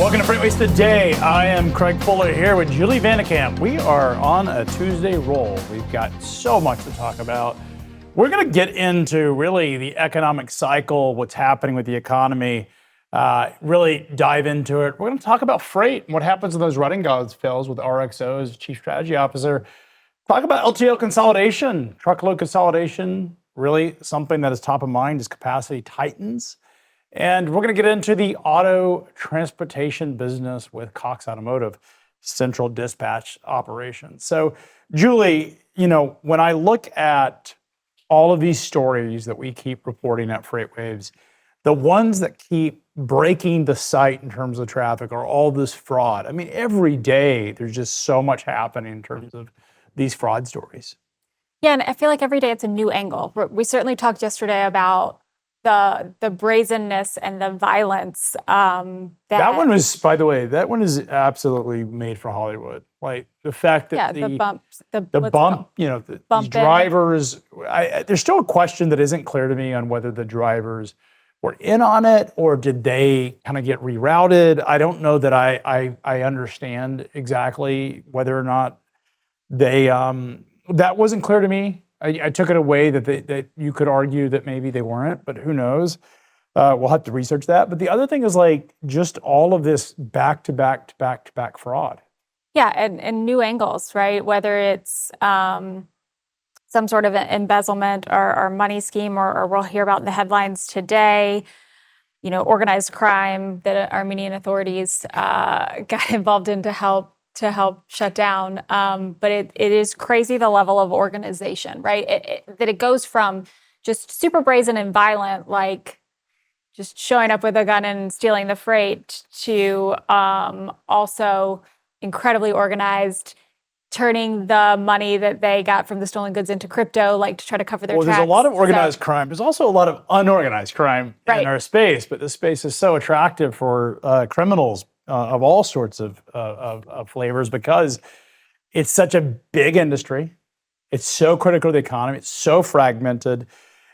Welcome to FreightWaves Today. I am Craig Fuller here with Julie Vandekamp. We are on a Tuesday roll. We've got so much to talk about. We're going to get into really the economic cycle, what's happening with the economy, really dive into it. We're going to talk about freight and what happens when those running gods fails with RXO as Chief Strategy Officer. Talk about LTL consolidation, truckload consolidation, really something that is top of mind as capacity tightens. And we're going to get into the auto transportation business with Cox Automotive, central dispatch operations. So, Julie, when I look at all of these stories that we keep reporting at FreightWaves, the ones that keep breaking the site in terms of traffic are all this fraud. I mean, every day there's just so much happening in terms of these fraud stories. Yeah, and I feel like every day it's a new angle. We certainly talked yesterday about the brazenness and the violence. That one was, by the way, that one is absolutely made for Hollywood. Like the fact that the bump, these drivers. There's still a question that isn't clear to me on whether the drivers were in on it or did they kind of get rerouted. I don't know that I understand exactly whether or not they. That wasn't clear to me. I took it away that you could argue that maybe they weren't, but who knows? We'll have to research that. But the other thing is like just all of this back-to-back fraud. Yeah, and new angles, right? Whether it's some sort of embezzlement or money scheme, or we'll hear about in the headlines today, organized crime that Armenian authorities got involved in to help shut down. But it is crazy the level of organization, right? That it goes from just super brazen and violent, like just showing up with a gun and stealing the freight, to also incredibly organized, turning the money that they got from the stolen goods into crypto, like to try to cover their tracks. Well, there's a lot of organized crime. There's also a lot of unorganized crime in our space, but this space is so attractive for criminals of all sorts of flavors because it's such a big industry. It's so critical to the economy. It's so fragmented.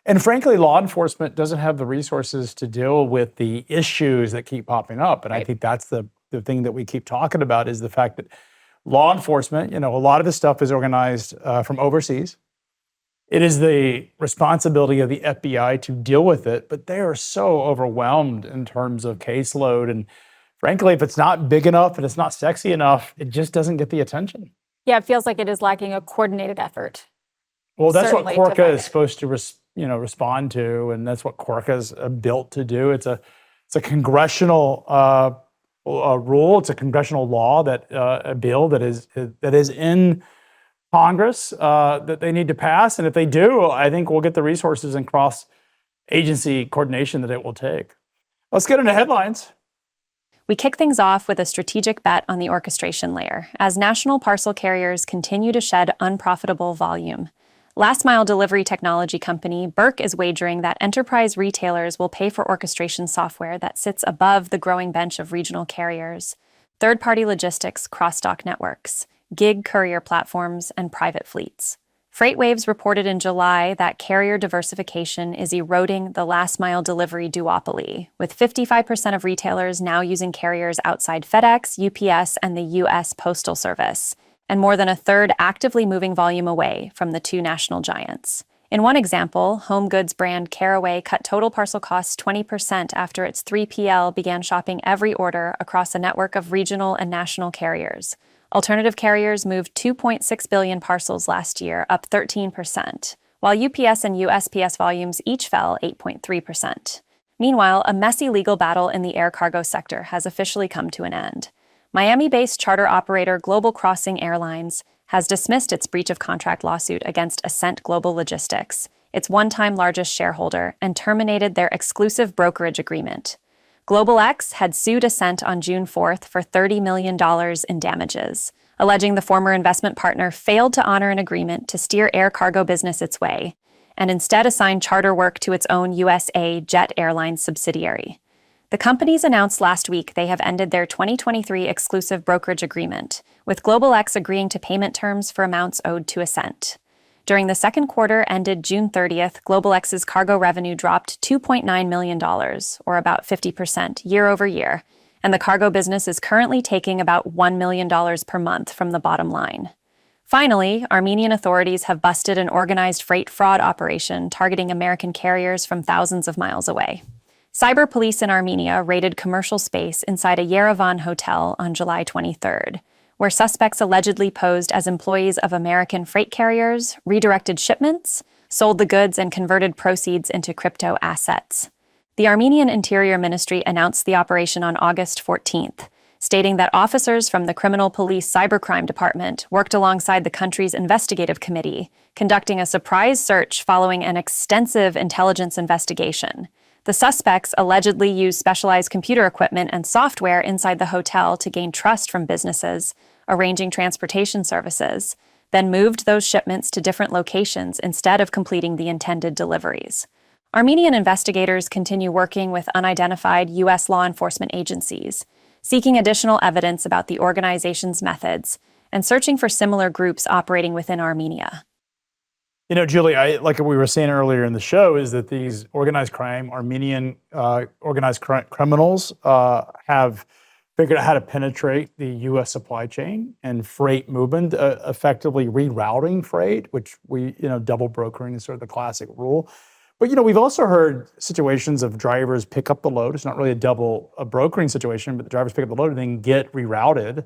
And frankly, law enforcement doesn't have the resources to deal with the issues that keep popping up. And I think that's the thing that we keep talking about is the fact that law enforcement, a lot of this stuff is organized from overseas. It is the responsibility of the FBI to deal with it, but they are so overwhelmed in terms of caseload. And frankly, if it's not big enough and it's not sexy enough, it just doesn't get the attention. Yeah, it feels like it is lacking a coordinated effort. Well, that's what CAUCA is supposed to respond to, and that's what CAUCA is built to do. It's a congressional rule. It's a congressional law that a bill that is in Congress that they need to pass, and if they do, I think we'll get the resources and cross-agency coordination that it will take. Let's get into headlines. We kick things off with a strategic bet on the orchestration layer as national parcel carriers continue to shed unprofitable volume. Last-mile delivery technology company Burke is wagering that enterprise retailers will pay for orchestration software that sits above the growing bench of regional carriers, third-party logistics cross-dock networks, gig courier platforms, and private fleets. FreightWaves reported in July that carrier diversification is eroding the last-mile delivery duopoly, with 55% of retailers now using carriers outside FedEx, UPS, and the U.S. Postal Service, and more than a third actively moving volume away from the two national giants. In one example, home goods brand Caraway cut total parcel costs 20% after its 3PL began shopping every order across a network of regional and national carriers. Alternative carriers moved 2.6 billion parcels last year, up 13%, while UPS and USPS volumes each fell 8.3%. Meanwhile, a messy legal battle in the air cargo sector has officially come to an end. Miami-based charter operator Global Crossing Airlines has dismissed its breach of contract lawsuit against Ascent Global Logistics, its one-time largest shareholder, and terminated their exclusive brokerage agreement. GlobalX had sued Ascent on June 4th for $30 million in damages, alleging the former investment partner failed to honor an agreement to steer air cargo business its way, and instead assigned charter work to its own USA Jet Airlines subsidiary. The companies announced last week they have ended their 2023 exclusive brokerage agreement, with GlobalX agreeing to payment terms for amounts owed to Ascent. During the second quarter ended June 30th, GlobalX's cargo revenue dropped $2.9 million, or about 50% year over year, and the cargo business is currently taking about $1 million per month from the bottom line. Finally, Armenian authorities have busted an organized freight fraud operation targeting American carriers from thousands of miles away. Cyber police in Armenia raided commercial space inside a Yerevan hotel on July 23rd, where suspects allegedly posed as employees of American freight carriers, redirected shipments, sold the goods, and converted proceeds into crypto assets. The Armenian Interior Ministry announced the operation on August 14th, stating that officers from the Criminal Police Cybercrime Department worked alongside the country's investigative committee, conducting a surprise search following an extensive intelligence investigation. The suspects allegedly used specialized computer equipment and software inside the hotel to gain trust from businesses, arranging transportation services, then moved those shipments to different locations instead of completing the intended deliveries. Armenian investigators continue working with unidentified U.S. law enforcement agencies, seeking additional evidence about the organization's methods and searching for similar groups operating within Armenia. You know, Julie, like we were saying earlier in the show, is that these organized crime, Armenian organized criminals have figured out how to penetrate the U.S. supply chain and freight movement, effectively rerouting freight, which double brokering is sort of the classic rule. But, we've also heard situations of drivers pick up the load. It's not really a brokering situation, but the drivers pick up the load and then get rerouted.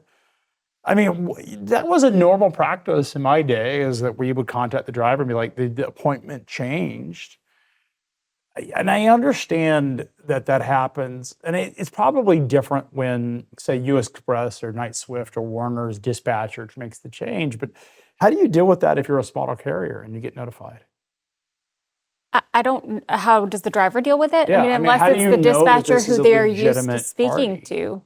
I mean, that was a normal practice in my day, is that we would contact the driver and be like, the appointment changed. And I understand that happens. And it's probably different when, say, U.S. Express or Knight Swift or Werner's dispatcher makes the change. But how do you deal with that if you're a smaller carrier and you get notified? How does the driver deal with it? Yeah, Unless it's the dispatcher who they're used to speaking to.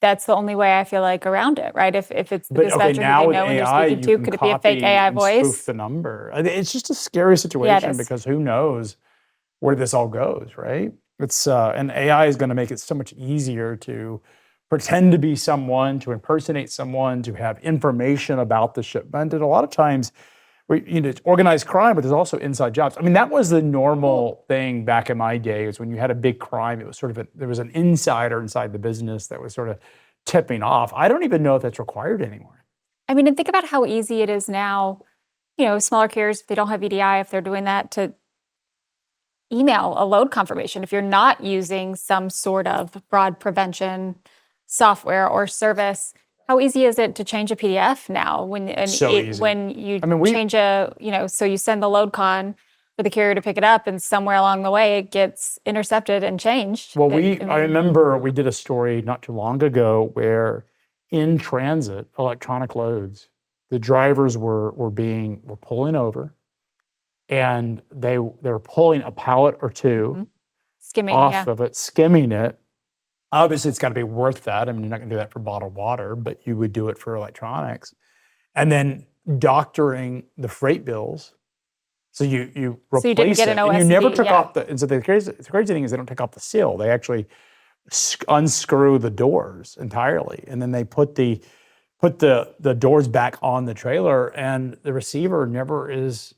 That's the only way I feel like around it, right? If it's the dispatcher who they know and they're speaking to, could it be a fake AI voice? Spoof the number. It's just a scary situation because who knows where this all goes, right? It's and AI is going to make it so much easier to pretend to be someone, to impersonate someone, to have information about the shipment. And a lot of times, it's organized crime, but there's also inside jobs. I mean, that was the normal thing back in my day, is when you had a big crime, it was sort of there was an insider inside the business that was sort of tipping off. I don't even know if that's required anymore. I mean, and think about how easy it is now, smaller carriers, if they don't have EDI, if they're doing that, to email a load confirmation. If you're not using some sort of fraud prevention software or service, how easy is it to change a PDF now when you change so you send the load con for the carrier to pick it up, and somewhere along the way it gets intercepted and changed? Well, I remember we did a story not too long ago where in transit electronic loads, the drivers were pulling over, and they were pulling a pallet or two off of it, skimming it. Obviously, it's got to be worth that. I mean, you're not going to do that for bottled water, but you would do it for electronics. And then doctoring the freight bills. So you replace you didn't get it. An OSD, and you never took off and so the crazy thing is they don't take off the seal. They actually unscrew the doors entirely. And then they put the doors back on the trailer, and the receiver never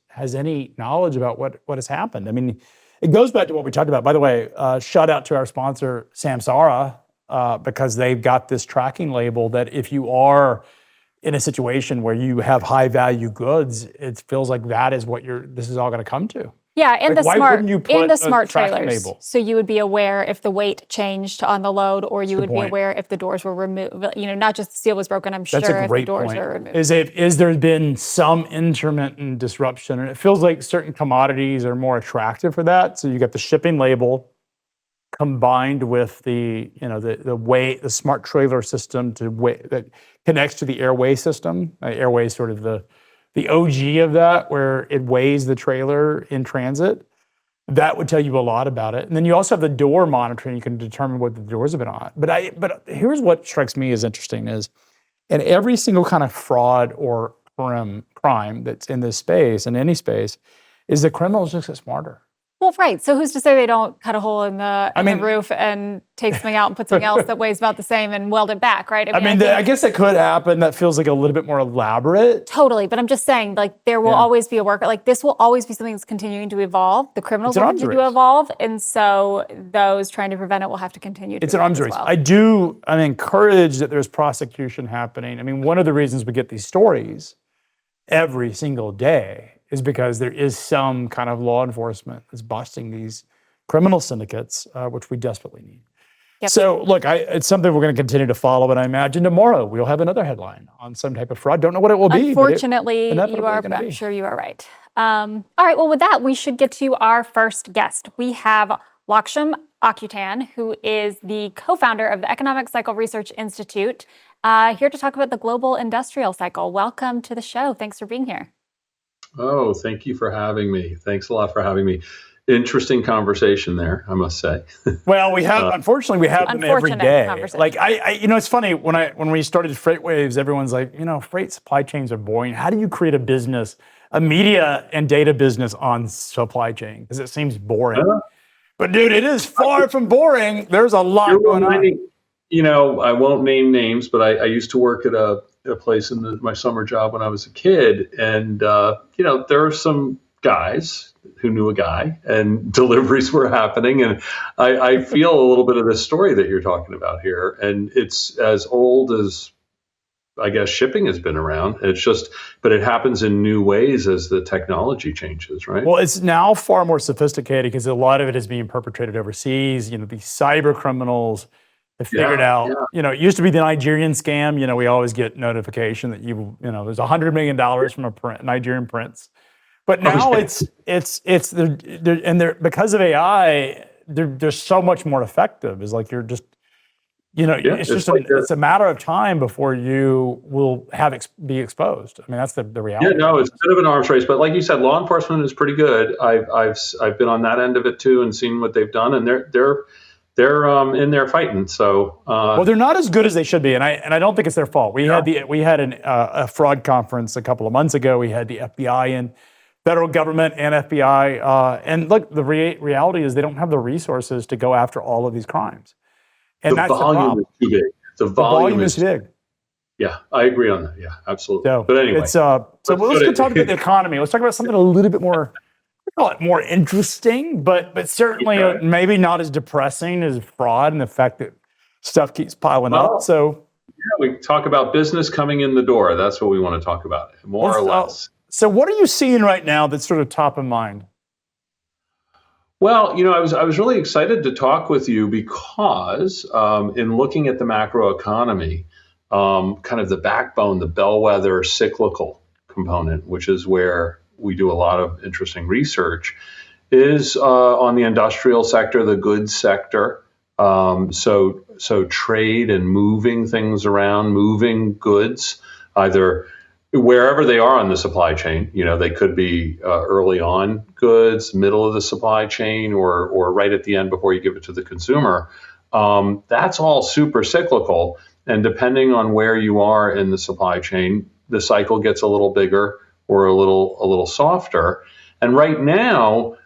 has any knowledge about what has happened. I mean, it goes back to what we talked about. By the way, shout out to our sponsor, Samsara, because they've got this tracking label that if you are in a situation where you have high value goods, it feels like that is what this is all going to come to. Yeah, and the smart trailers. Label? So you would be aware if the weight changed on the load, or you would be aware if the doors were removed. Not just the seal was broken. I'm sure if the doors were removed. Is there been some intermittent disruption? And it feels like certain commodities are more attractive for that. So you got the shipping label combined with the weight, the smart trailer system that connects to the airway system. Airway is sort of the OG of that, where it weighs the trailer in transit. That would tell you a lot about it. And then you also have the door monitoring. You can determine what the doors have been on. But here's what strikes me as interesting is, in every single kind of fraud or crime that's in this space, in any space, is the criminals just get smarter. Well, right. So who's to say they don't cut a hole in the roof and take something out and put something else that weighs about the same and weld it back, right? I guess that could happen. That feels like a little bit more elaborate. Totally. But I'm just saying, like, there will always be a work. Like, this will always be something that's continuing to evolve. The criminals will continue to evolve. And so those trying to prevent it will have to continue to It's an arms race. Well. I'm encouraged that there's prosecution happening. I mean, one of the reasons we get these stories every single day is because there is some kind of law enforcement that's busting these criminal syndicates, which we desperately need. Yep. So, look, it's something we're going to continue to follow, and I imagine tomorrow we'll have another headline on some type of fraud. Don't know what it will be. Unfortunately, I'm sure you are right. All right, well, with that, we should get to our first guest. We have Lakshman Achuthan, who is the co-founder of the Economic Cycle Research Institute, here to talk about the global industrial cycle. Welcome to the show. Thanks for being here. Oh, thank you for having me. Thanks a lot for having me. Interesting conversation there, I must say. Well, we have, unfortunately, we have them every day. Like, it's funny, when we started FreightWaves, everyone's like, freight supply chains are boring. How do you create a media and data business on supply chain? Because it seems boring. But dude, it is far from boring. There's a lot going on. I won't name names, but I used to work at a place in my summer job when I was a kid. And, there are some guys who knew a guy and deliveries were happening. And I feel a little bit of this story that you're talking about here. And it's as old as, I guess, shipping has been around. But it happens in new ways as the technology changes, right? Well, it's now far more sophisticated because a lot of it is being perpetrated overseas. These cyber criminals have figured out, it used to be the Nigerian scam. We always get notification that there's $100 million from a Nigerian prince. But now because of AI, they're so much more effective. It's like you're just, it's a matter of time before you will be exposed. I mean, that's the reality. Yeah, no, it's a bit of an arms race. But like you said, law enforcement is pretty good. I've been on that end of it too and seen what they've done, and they're in there fighting. So well, they're not as good as they should be, and I don't think it's their fault. We had a fraud conference a couple of months ago. We had the FBI in, federal government and FBI, and look, the reality is they don't have the resources to go after all of these crimes, and that's the volume is too big. The volume is big. Yeah, I agree on that. Yeah, absolutely. So, but anyway, let's talk about the economy. Let's talk about something a little bit more. Call it more interesting, but certainly maybe not as depressing as fraud and the fact that stuff keeps piling up. So we talk about business coming in the door. That's what we want to talk about, more or less. So what are you seeing right now that's sort of top of mind? Well, I was really excited to talk with you because in looking at the macroeconomy, kind of the backbone, the bellwether cyclical component, which is where we do a lot of interesting research, is on the industrial sector, the goods sector. So trade and moving things around, moving goods, either wherever they are on the supply chain. They could be early on goods, middle of the supply chain, or right at the end before you give it to the consumer. That's all super cyclical. And depending on where you are in the supply chain, the cycle gets a little bigger or a little softer. And right now,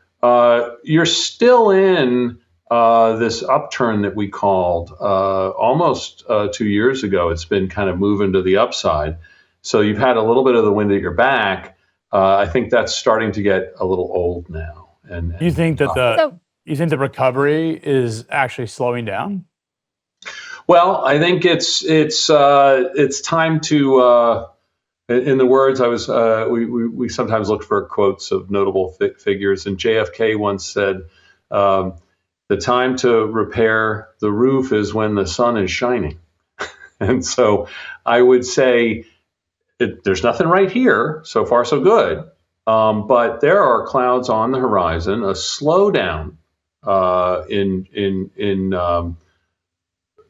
you're still in this upturn that we called almost 2 years ago. It's been kind of moving to the upside. So you've had a little bit of the wind at your back. I think that's starting to get a little old now. And you think that the recovery is actually slowing down? Well, I think it's time to. In the words, we sometimes look for quotes of notable figures, and JFK once said, "The time to repair the roof is when the sun is shining." And so, I would say there's nothing right here. So far, so good. But there are clouds on the horizon. A slowdown in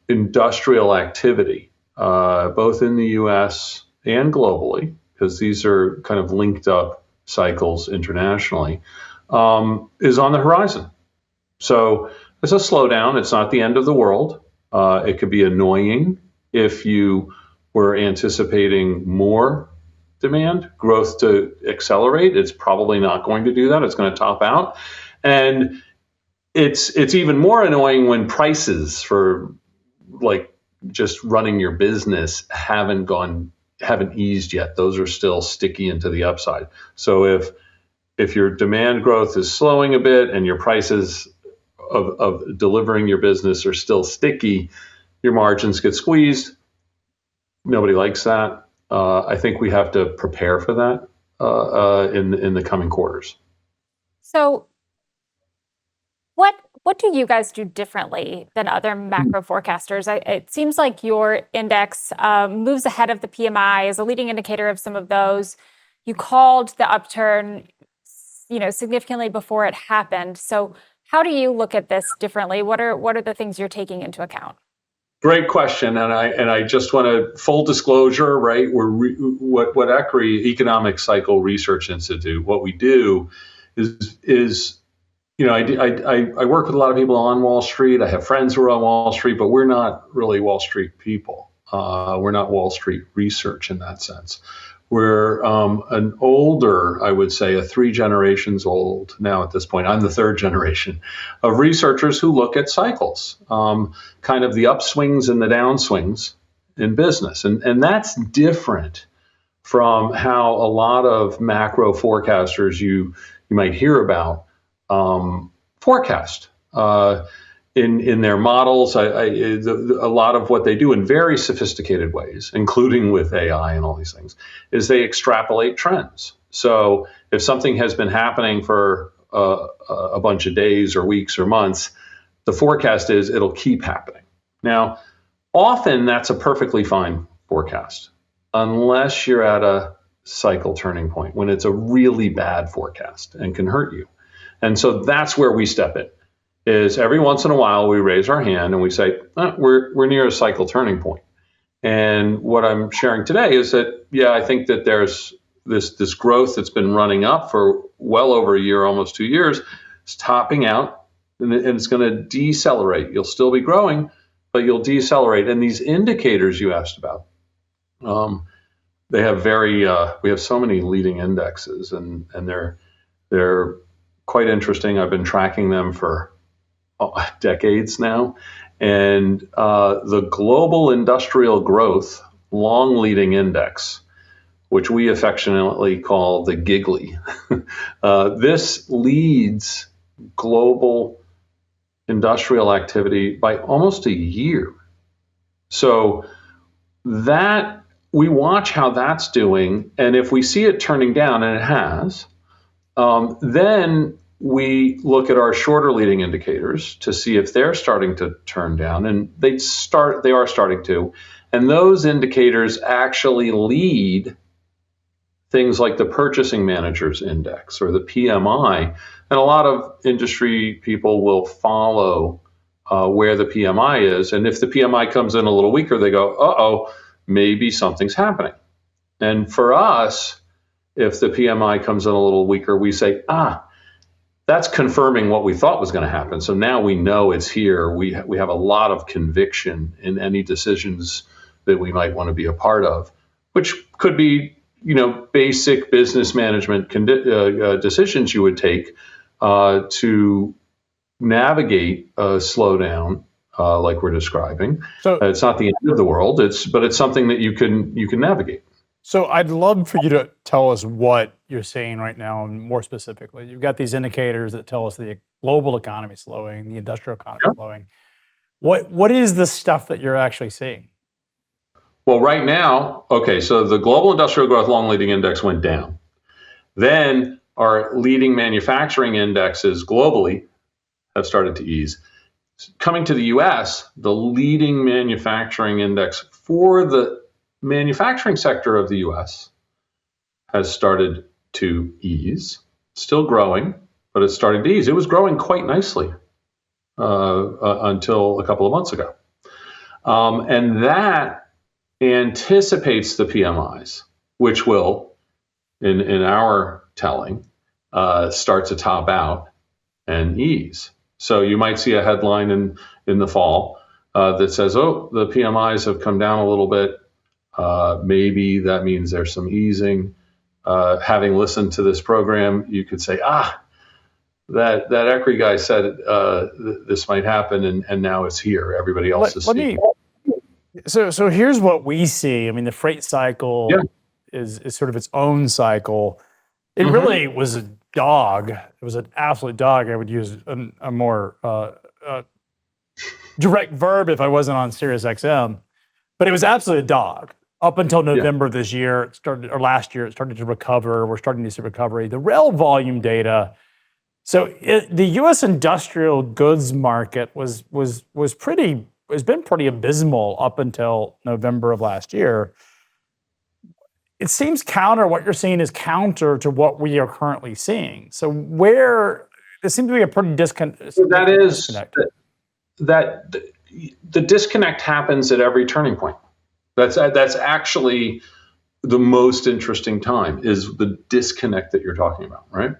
industrial activity, both in the U.S. and globally, because these are kind of linked up cycles internationally, is on the horizon. So it's a slowdown. It's not the end of the world. It could be annoying if you were anticipating more demand growth to accelerate. It's probably not going to do that. It's going to top out. And it's even more annoying when prices for like just running your business haven't eased yet. Those are still sticky into the upside. So if your demand growth is slowing a bit and your prices of delivering your business are still sticky, your margins get squeezed. Nobody likes that. I think we have to prepare for that in the coming quarters. So what do you guys do differently than other macro forecasters? It seems like your index moves ahead of the PMI as a leading indicator of some of those. You called the upturn, significantly before it happened. So how do you look at this differently? What are the things you're taking into account? Great question, and I just want to full disclosure, right? What ECRI, Economic Cycle Research Institute, what we do is I work with a lot of people on Wall Street. I have friends who are on Wall Street, but we're not really Wall Street people. We're not Wall Street research in that sense. We're an older, I would say, 3 generations old now at this point. I'm the 3rd generation of researchers who look at cycles, kind of the upswings and the downswings in business. And that's different from how a lot of macro forecasters you might hear about forecast. In their models, a lot of what they do in very sophisticated ways, including with AI and all these things, is they extrapolate trends. So if something has been happening for a bunch of days or weeks or months, the forecast is it'll keep happening. Now, often that's a perfectly fine forecast, unless you're at a cycle turning point when it's a really bad forecast and can hurt you. And so that's where we step in. Is every once in a while we raise our hand and we say, we're near a cycle turning point. And what I'm sharing today is that, I think that there's this growth that's been running up for well over a year, almost 2 years, it's topping out and it's going to decelerate. You'll still be growing, but you'll decelerate. And these indicators you asked about, they have we have so many leading indexes and they're quite interesting. I've been tracking them for decades now. And the Global Industrial Growth Long Leading Index, which we affectionately call the GIGLY, this leads global industrial activity by almost a year. So that we watch how that's doing, and if we see it turning down, and it has, then we look at our shorter leading indicators to see if they're starting to turn down, and they are starting to. And those indicators actually lead things like the Purchasing Managers Index or the PMI. And a lot of industry people will follow where the PMI is. And if the PMI comes in a little weaker, they go, maybe something's happening. And for us, if the PMI comes in a little weaker, we say, that's confirming what we thought was going to happen. So now we know it's here. We have a lot of conviction in any decisions that we might want to be a part of, which could be, basic business management decisions you would take to navigate a slowdown like we're describing. So it's not the end of the world. But it's something that you can navigate. So I'd love for you to tell us what you're seeing right now, and more specifically, you've got these indicators that tell us the global economy is slowing, the industrial economy is slowing. What is the stuff that you're actually seeing? Well, right now, so the Global Industrial Growth Long Leading Index went down. Then our leading manufacturing indexes globally have started to ease. Coming to the U.S., the leading manufacturing index for the manufacturing sector of the U.S. has started to ease. Still growing, but it's starting to ease. It was growing quite nicely until a couple of months ago. And that anticipates the PMIs, which will, in our telling, start to top out and ease. So you might see a headline in the fall that says, the PMIs have come down a little bit. Maybe that means there's some easing. Having listened to this program, you could say, that ECRI guy said this might happen, and now it's here. Everybody else is seeing. So here's what we see. I mean, the freight cycle is sort of its own cycle. It really was a dog. It was an absolute dog. I would use a more direct verb if I wasn't on Sirius XM, but it was absolutely a dog. Up until November this year, last year, it started to recover. We're starting to see recovery. The rail volume data. So the U.S. industrial goods market has been pretty abysmal up until November of last year. It seems what you're seeing is counter to what we are currently seeing. So there seems to be a pretty disconnect. So that the disconnect happens at every turning point. That's actually the most interesting time, is the disconnect that you're talking about, right?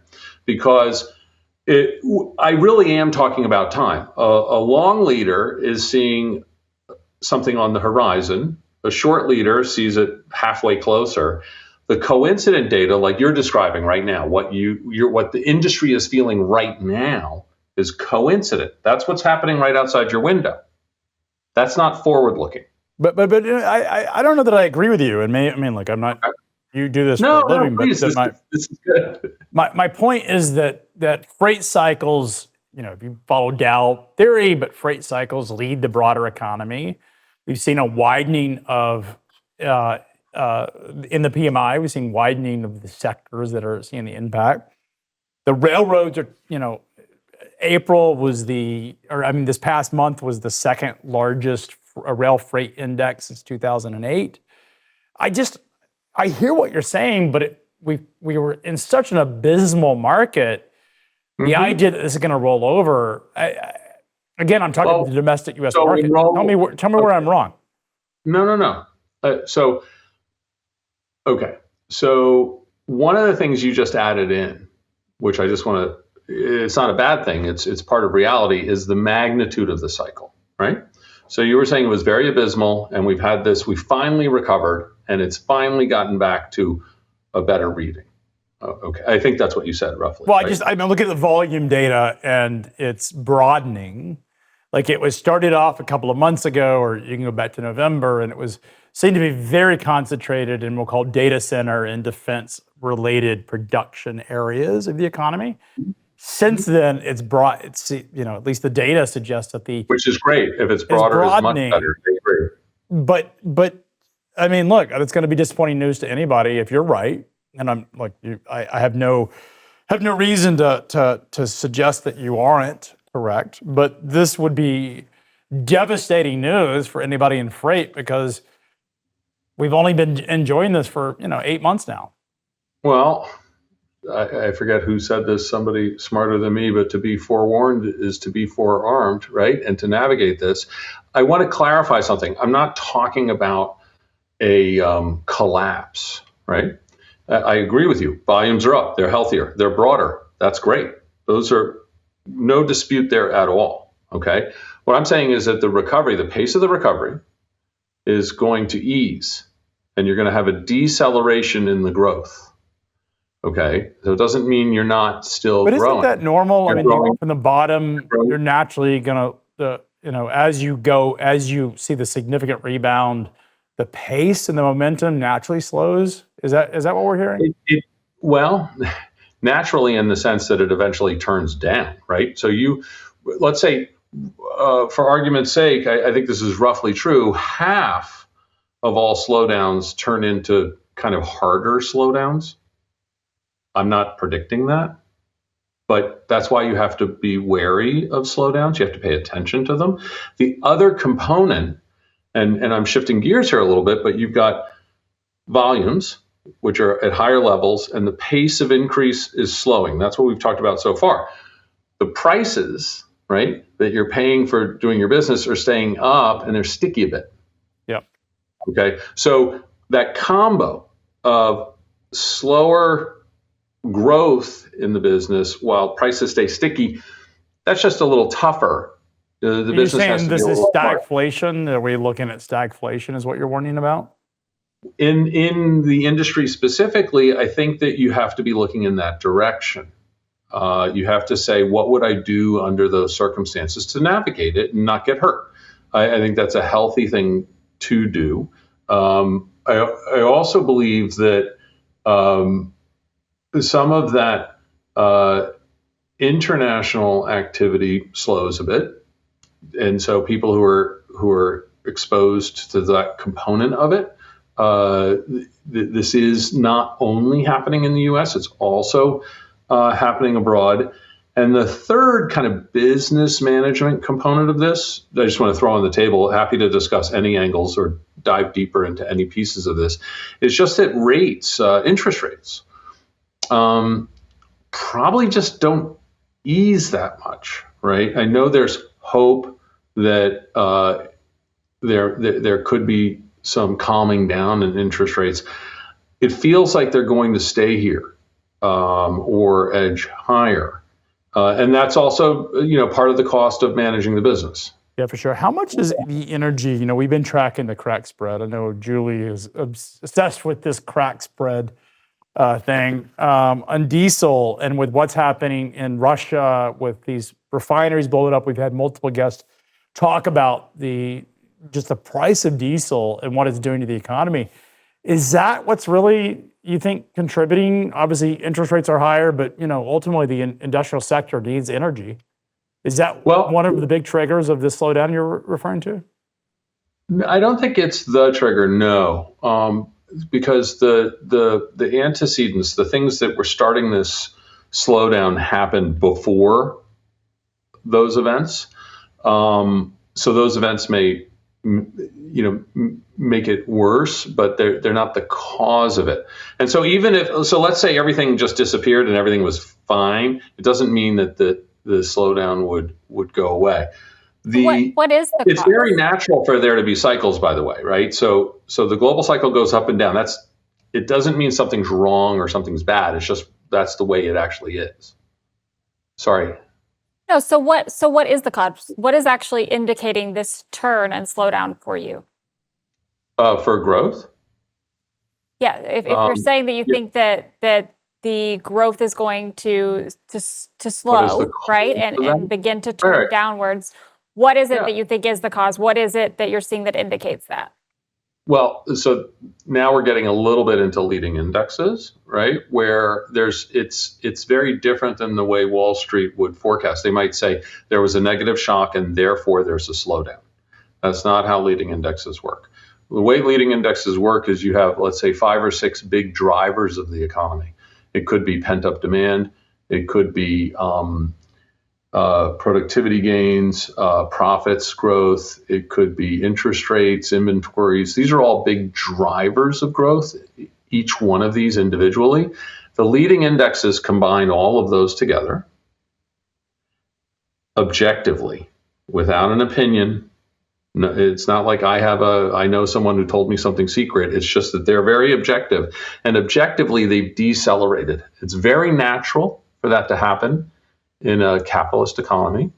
Because I really am talking about time. A long leader is seeing something on the horizon. A short leader sees it halfway closer. The coincident data, like you're describing right now, what the industry is feeling right now is coincident. That's what's happening right outside your window. That's not forward looking. But I don't know that I agree with you. Look, I'm not. You do this for a living, please, but this is good. My point is that freight cycles, if you follow Dow theory, but freight cycles lead the broader economy. We've seen a widening of in the PMI. We've seen widening of the sectors that are seeing the impact. The railroads are, this past month was the second largest rail freight index since 2008. I hear what you're saying, but we were in such an abysmal market. The idea that this is going to roll over. Again, I'm talking about the domestic U.S. market. Tell me where I'm wrong. No. So one of the things you just added in, which I just want to, it's not a bad thing. It's part of reality, is the magnitude of the cycle, right? So you were saying it was very abysmal, and we finally recovered, and it's finally gotten back to a better reading. Okay, I think that's what you said roughly. Well, right? I look at the volume data, and it's broadening. Like it was started off a couple of months ago, or you can go back to November, and it seemed to be very concentrated in what we'll call data center and defense-related production areas of the economy. Since then, at least the data suggests that which is great. If it's broader, it's much better. But look, it's going to be disappointing news to anybody if you're right. And I'm like, I have no reason to suggest that you aren't correct. But this would be devastating news for anybody in freight, because we've only been enjoying this for 8 months now. Well, I forget who said this, somebody smarter than me, but to be forewarned is to be forearmed, right? And to navigate this, I want to clarify something. I'm not talking about a collapse, right? I agree with you. Volumes are up. They're healthier. They're broader. That's great. Those are no dispute there at all, okay? What I'm saying is that the pace of the recovery is going to ease, and you're going to have a deceleration in the growth. Okay, so it doesn't mean you're not still growing. But isn't that normal? You're growing from the bottom. You're naturally going to, as you see the significant rebound, the pace and the momentum naturally slows. Is that what we're hearing? Well, naturally, in the sense that it eventually turns down, right? So let's say, for argument's sake, I think this is roughly true. Half of all slowdowns turn into kind of harder slowdowns. I'm not predicting that, but that's why you have to be wary of slowdowns. You have to pay attention to them. The other component, and I'm shifting gears here a little bit, but you've got volumes, which are at higher levels, and the pace of increase is slowing. That's what we've talked about so far. The prices, right, that you're paying for doing your business are staying up, and they're sticky a bit. Yep. Okay, so that combo of slower growth in the business while prices stay sticky, that's just a little tougher. The business has to be a little this is stagflation? Are we looking at stagflation is what you're warning about? In the industry specifically, I think that you have to be looking in that direction. You have to say, what would I do under those circumstances to navigate it and not get hurt? I think that's a healthy thing to do. I also believe that some of that international activity slows a bit, and so people who are exposed to that component of it. This is not only happening in the U.S., it's also happening abroad. And the third kind of business management component of this, I just want to throw on the table, happy to discuss any angles or dive deeper into any pieces of this, is just that rates, interest rates, probably just don't ease that much, right? I know there's hope that there could be some calming down in interest rates. It feels like they're going to stay here or edge higher. And that's also, part of the cost of managing the business. Yeah, for sure. How much is the energy? We've been tracking the crack spread. I know Julie is obsessed with this crack spread thing on diesel, and with what's happening in Russia with these refineries blowing up. We've had multiple guests talk about just the price of diesel and what it's doing to the economy. Is that what's really, you think, contributing? Obviously, interest rates are higher, but ultimately the industrial sector needs energy. Is that one of the big triggers of this slowdown you're referring to? I don't think it's the trigger, no, because the antecedents, the things that were starting this slowdown, happened before those events. So those events may make it worse, but they're not the cause of it. And so let's say everything just disappeared and everything was fine, it doesn't mean that the slowdown would go away. What is the It's cause? very natural for there to be cycles, by the way, right? So the global cycle goes up and down. It doesn't mean something's wrong or something's bad. It's just that's the way it actually is. Sorry. No, so what is the cause? What is actually indicating this turn and slowdown for you? For growth? Yeah, if you're saying that you think that the growth is going to slow, right, and begin to turn downwards, what is it that you think is the cause? What is it that you're seeing that indicates that? Well, so now we're getting a little bit into leading indexes, right? Where it's very different than the way Wall Street would forecast. They might say there was a negative shock and therefore there's a slowdown. That's not how leading indexes work. The way leading indexes work is you have, let's say, 5 or 6 big drivers of the economy. It could be pent-up demand. It could be productivity gains, profits growth. It could be interest rates, inventories. These are all big drivers of growth, each one of these individually. The leading indexes combine all of those together objectively, without an opinion. No, it's not like I know someone who told me something secret. It's just that they're very objective. And objectively, they've decelerated. It's very natural for that to happen in a capitalist economy.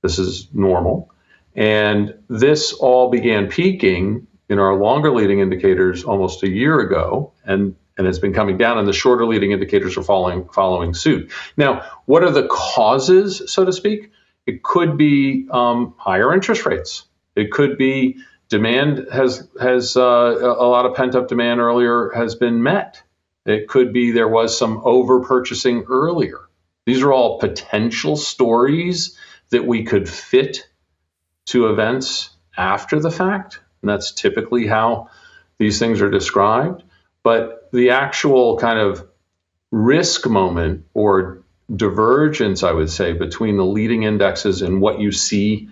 This is normal. And this all began peaking in our longer leading indicators almost a year ago, and it's been coming down, and the shorter leading indicators are following suit. Now, what are the causes, so to speak? It could be higher interest rates. It could be demand has a lot of pent-up demand earlier has been met. It could be there was some over purchasing earlier. These are all potential stories that we could fit to events after the fact. And that's typically how these things are described. But the actual kind of risk moment or divergence, I would say, between the leading indexes and what you see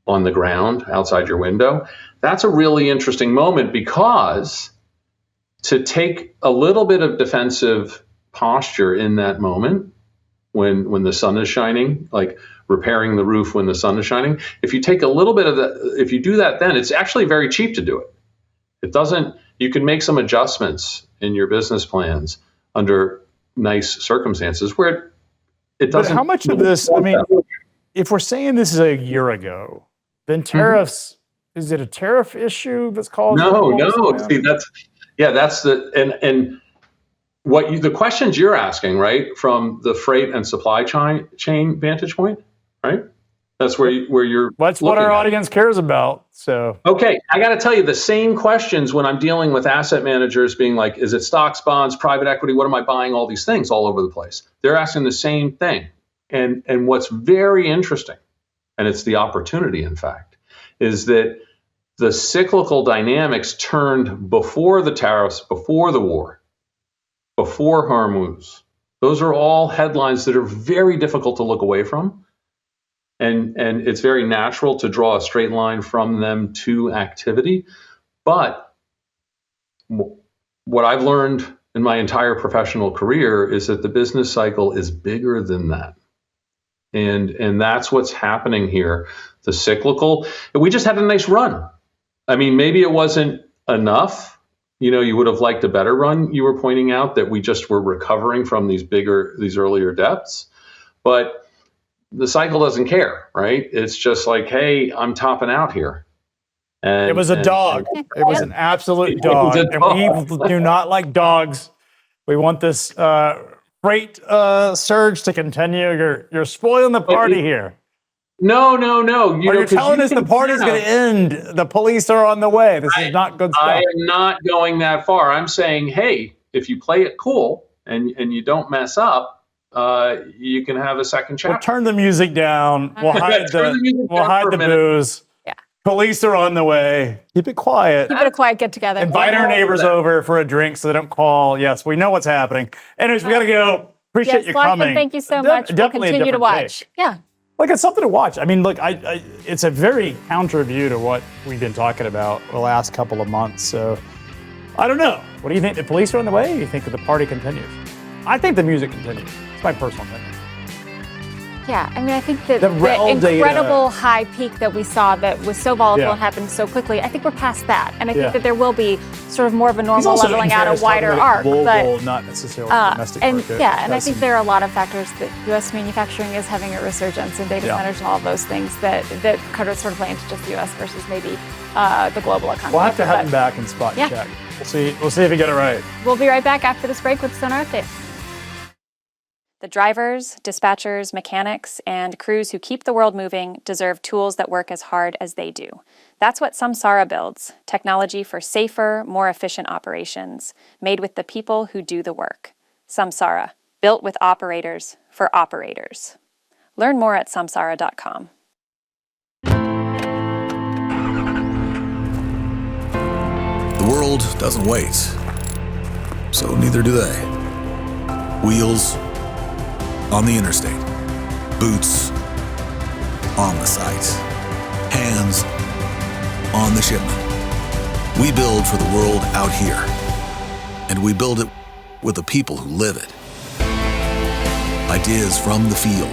on the ground outside your window, that's a really interesting moment, because to take a little bit of defensive posture in that moment when the sun is shining, like repairing the roof when the sun is shining, if you take a little bit of that, if you do that, then it's actually very cheap to do it. It doesn't, you can make some adjustments in your business plans under nice circumstances where it doesn't. But how much of this, I mean, if we're saying this is a year ago, then tariffs, is it a tariff issue that's caused? No. See, that's the, and the questions you're asking, right, from the freight and supply chain vantage point, right? That's where you're. That's what our audience cares about. So okay, I got to tell you, the same questions when I'm dealing with asset managers, being like, is it stocks, bonds, private equity? What am I buying? All these things all over the place. They're asking the same thing. And what's very interesting, and it's the opportunity, in fact, is that the cyclical dynamics turned before the tariffs, before the war, before Hormuz. Those are all headlines that are very difficult to look away from. And it's very natural to draw a straight line from them to activity. But what I've learned in my entire professional career is that the business cycle is bigger than that. And that's what's happening here. The cyclical, we just had a nice run. I mean, maybe it wasn't enough. You would have liked a better run. You were pointing out that we just were recovering from these earlier depths. But the cycle doesn't care, right? It's just like, hey, I'm topping out here. And it was a dog. It was an absolute dog. And we do not like dogs. We want this freight surge to continue. You're spoiling the party here. No. You're telling us the party's going to end. The police are on the way. This is not good stuff. I am not going that far. I'm saying, hey, if you play it cool and you don't mess up, you can have a second chapter. We'll turn the music down. We'll hide the booze. Yeah. Police are on the way. Keep it quiet. Keep it a quiet get together. Invite our neighbors over for a drink so they don't call. Yes, we know what's happening. Anyways, we got to go. Appreciate you coming. Thank you so much. We'll continue to watch. Yeah. Like, it's something to watch. I mean, look, it's a very counter view to what we've been talking about the last couple of months. So, I don't know. What do you think? The police are on the way, or do you think that the party continues? I think the music continues. It's my personal opinion. Yeah, I mean, I think that the incredible high peak that we saw that was so volatile and happened so quickly, I think we're past that. And I think that there will be sort of more of a normal leveling out, a wider arc. Global, not necessarily domestic market. Yeah, and I think there are a lot of factors that U.S. manufacturing is having a resurgence in data centers and all of those things that kind of sort of play into just the U.S. versus maybe the global economy. We'll have to have him back and spot check. We'll see if we get it right. We'll be right back after this break with Sonar Update. The drivers, dispatchers, mechanics, and crews who keep the world moving deserve tools that work as hard as they do. That's what Samsara builds, technology for safer, more efficient operations, made with the people who do the work. Samsara, built with operators for operators. Learn more at samsara.com. The world doesn't wait, so neither do they. Wheels on the interstate, boots on the site, hands on the shipment. We build for the world out here, and we build it with the people who live it. Ideas from the field,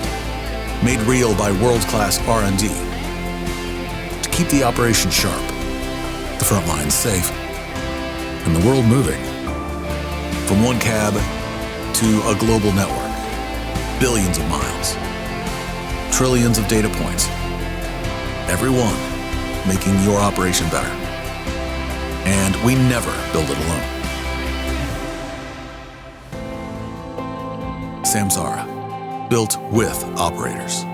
made real by world-class R&D, to keep the operation sharp, the front lines safe, and the world moving. From one cab to a global network. Billions of miles, trillions of data points, every one making your operation better. And we never build it alone. Samsara, built with operators.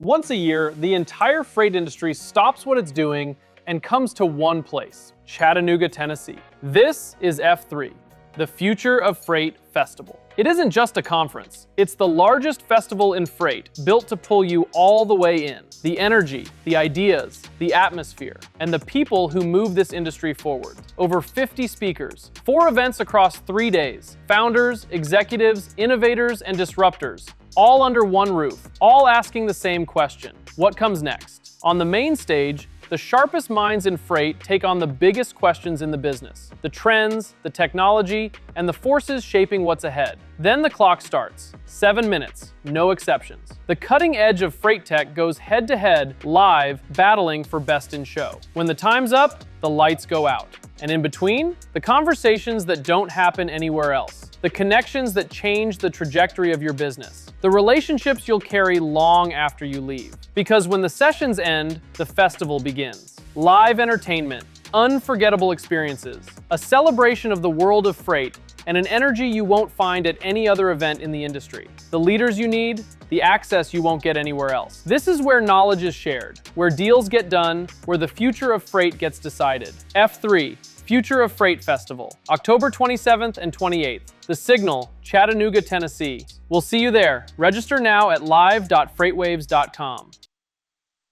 Once a year, the entire freight industry stops what it's doing and comes to one place, Chattanooga, Tennessee. This is F3, the Future of Freight Festival. It isn't just a conference, it's the largest festival in freight, built to pull you all the way in. The energy, the ideas, the atmosphere, and the people who move this industry forward. Over 50 speakers, 4 events across 3 days, founders, executives, innovators, and disruptors, all under one roof, all asking the same question: what comes next? On the main stage, The sharpest minds in freight take on the biggest questions in the business, the trends, the technology, and the forces shaping what's ahead. Then the clock starts. 7 minutes, no exceptions. The cutting edge of freight tech goes head-to-head, live, battling for best in show. When the time's up, the lights go out. And in between, the conversations that don't happen anywhere else. The connections that change the trajectory of your business. The relationships you'll carry long after you leave. Because when the sessions end, the festival begins. Live entertainment, unforgettable experiences, a celebration of the world of freight, and an energy you won't find at any other event in the industry. The leaders you need, the access you won't get anywhere else. This is where knowledge is shared, where deals get done, where the future of freight gets decided. F3, Future of Freight Festival, October 27th and 28th. The Signal, Chattanooga, Tennessee. We'll see you there. Register now at live.freightwaves.com.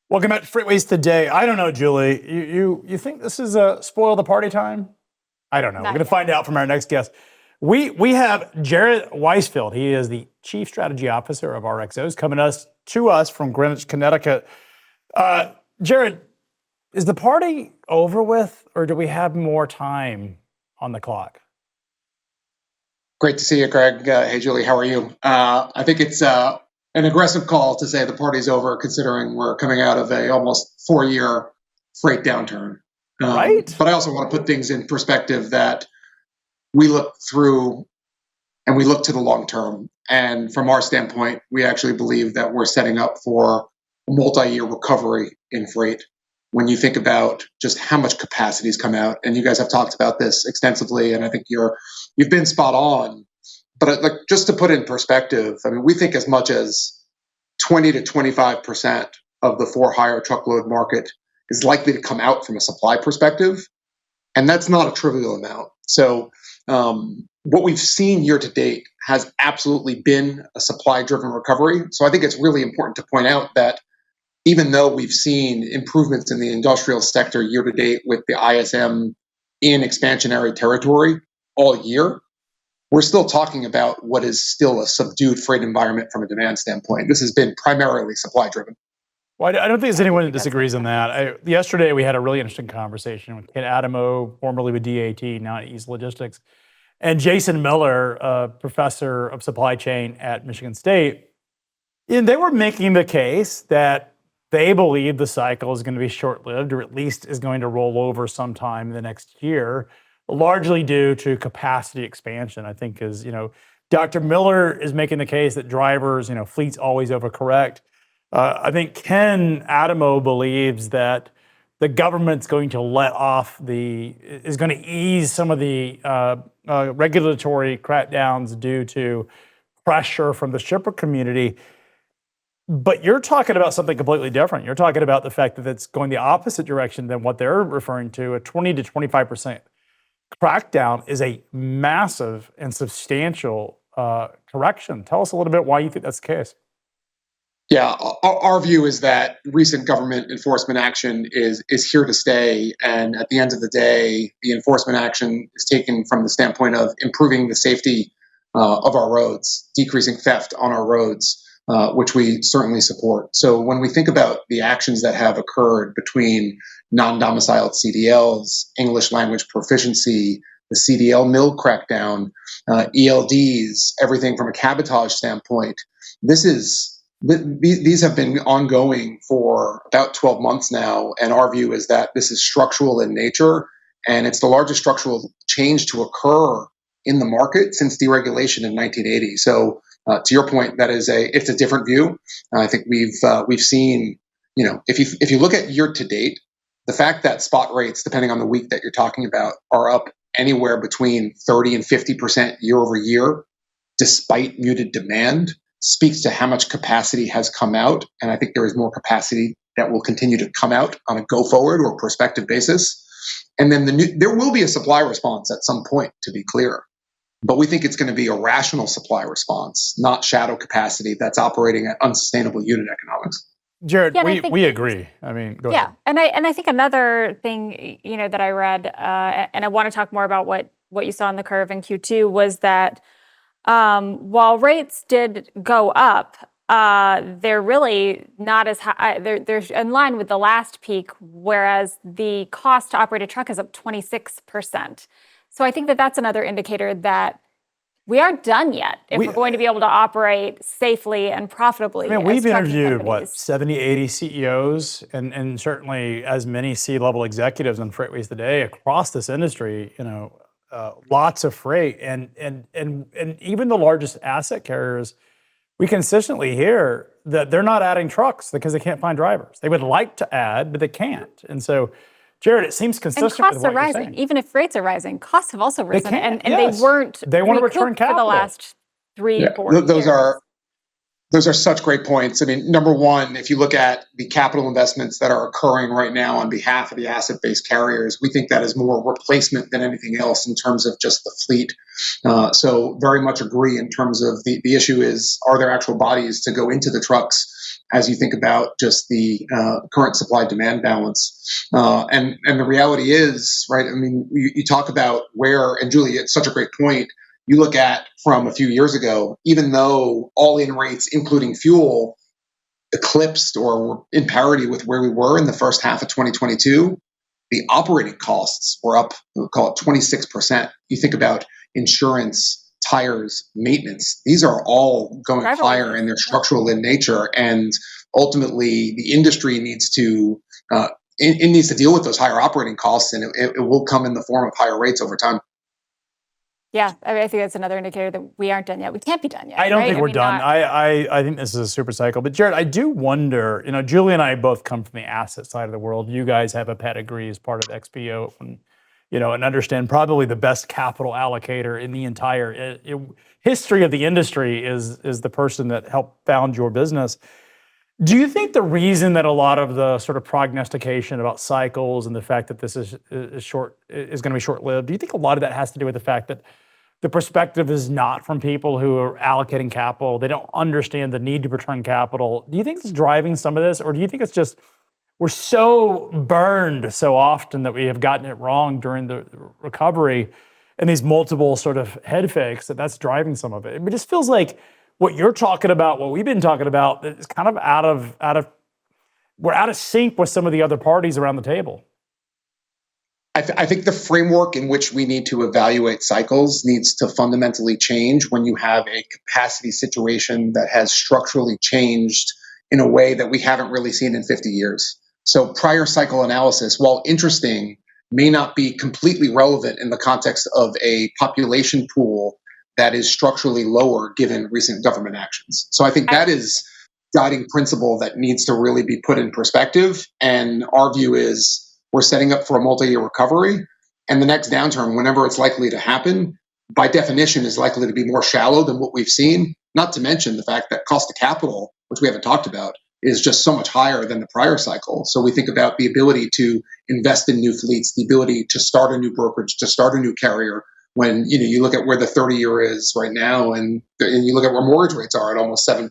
Welcome back to FreightWaves Today. I don't know, Julie. You think this is a spoil the party time? I don't know. We're going to find out from our next guest. We have Jared Weisfeld. He is the Chief Strategy Officer of RXOs, coming to us from Greenwich, Connecticut. Jared, is the party over with, or do we have more time on the clock? Great to see you, Greg. Hey, Julie, how are you? I think it's an aggressive call to say the party's over, considering we're coming out of a almost 4-year freight downturn. Right. But I also want to put things in perspective that we look through and we look to the long term. And from our standpoint, we actually believe that we're setting up for a multi-year recovery in freight. When you think about just how much capacity has come out, and you guys have talked about this extensively, and I think you've been spot on. But like, just to put in perspective, I mean, we think as much as 20 to 25% of the for-hire truckload market is likely to come out from a supply perspective, and that's not a trivial amount. So what we've seen year to date has absolutely been a supply-driven recovery. So I think it's really important to point out that even though we've seen improvements in the industrial sector year to date with the ISM in expansionary territory all year, we're still talking about what is still a subdued freight environment from a demand standpoint. This has been primarily supply-driven. Well, I don't think there's anyone that disagrees on that. Yesterday, we had a really interesting conversation with Kent Adamo, formerly with DAT, now at East Logistics, and Jason Miller, a professor of supply chain at Michigan State. And they were making the case that they believe the cycle is going to be short-lived, or at least is going to roll over sometime in the next year, largely due to capacity expansion. I think Dr. Miller is making the case that drivers, fleets always overcorrect. I think Ken Adamo believes that the government's going to is going to ease some of the regulatory crackdowns due to pressure from the shipper community. But you're talking about something completely different. You're talking about the fact that it's going the opposite direction than what they're referring to. A 20 to 25% crackdown is a massive and substantial correction. Tell us a little bit why you think that's the case. Yeah, our view is that recent government enforcement action is here to stay. And at the end of the day, the enforcement action is taken from the standpoint of improving the safety of our roads, decreasing theft on our roads, which we certainly support. So when we think about the actions that have occurred between non-domiciled CDLs, English language proficiency, the CDL mill crackdown, ELDs, everything from a cabotage standpoint, these have been ongoing for about 12 months now, and our view is that this is structural in nature, and it's the largest structural change to occur in the market since deregulation in 1980. So, to your point, it's a different view. I think we've seen, if you look at year to date, the fact that spot rates, depending on the week that you're talking about, are up anywhere between 30 and 50% year over year, despite muted demand, speaks to how much capacity has come out. And I think there is more capacity that will continue to come out on a go-forward or prospective basis. And then there will be a supply response at some point, to be clear. But we think it's going to be a rational supply response, not shadow capacity that's operating at unsustainable unit economics. Jared, we agree. I mean, go ahead. Yeah, and I think another thing, that I read, and I want to talk more about what you saw in the curve in Q2, was that while rates did go up, they're really not as high. They're in line with the last peak, whereas the cost to operate a truck is up 26%. So I think that that's another indicator that we aren't done yet if we're going to be able to operate safely and profitably. I mean, we've interviewed, companies. 70, 80 CEOs and certainly as many C-level executives on FreightWaves today across this industry, lots of freight. And even the largest asset carriers, we consistently hear that they're not adding trucks because they can't find drivers. They would like to add, but they can't. And so, Jared, it seems consistent and costs with what are rising. you're saying. Even if rates are rising, costs have also risen, and yes. they weren't. They want to return for capital the last 3-4 years. Those are such great points. I mean, number one, if you look at the capital investments that are occurring right now on behalf of the asset-based carriers, we think that is more replacement than anything else in terms of just the fleet. So very much agree in terms of the issue is, are there actual bodies to go into the trucks as you think about just the current supply-demand balance? And the reality is, right, I mean, you talk about where, and Julie, it's such a great point, you look at from a few years ago, even though all-in rates, including fuel, eclipsed or were in parity with where we were in the first half of 2022, the operating costs were up, we'll call it 26%. You think about insurance, tires, maintenance. These are all going higher and they're structural in nature. And ultimately, the industry needs to it needs to deal with those higher operating costs, and it will come in the form of higher rates over time. Yeah, I mean, I think that's another indicator that we aren't done yet. We can't be done yet. I don't think we're done. I think this is a super cycle. But Jared, I do wonder, Julie and I both come from the asset side of the world. You guys have a pedigree as part of XPO and understand probably the best capital allocator in the entire history of the industry is the person that helped found your business. Do you think the reason that a lot of the sort of prognostication about cycles and the fact that this is going to be short-lived, do you think a lot of that has to do with the fact that the perspective is not from people who are allocating capital? They don't understand the need to return capital. Do you think it's driving some of this, or do you think it's just we're so burned so often that we have gotten it wrong during the recovery and these multiple sort of head fakes that's driving some of it? It just feels like what you're talking about, what we've been talking about, is kind of we're out of sync with some of the other parties around the table. I think the framework in which we need to evaluate cycles needs to fundamentally change when you have a capacity situation that has structurally changed in a way that we haven't really seen in 50 years. So prior cycle analysis, while interesting, may not be completely relevant in the context of a population pool that is structurally lower given recent government actions. So I think that is guiding principle that needs to really be put in perspective. And our view is we're setting up for a multi-year recovery, and the next downturn, whenever it's likely to happen, by definition is likely to be more shallow than what we've seen, not to mention the fact that cost of capital, which we haven't talked about, is just so much higher than the prior cycle. So we think about the ability to invest in new fleets, the ability to start a new brokerage, to start a new carrier. When you look at where the 30-year is right now, and you look at where mortgage rates are at almost 7%,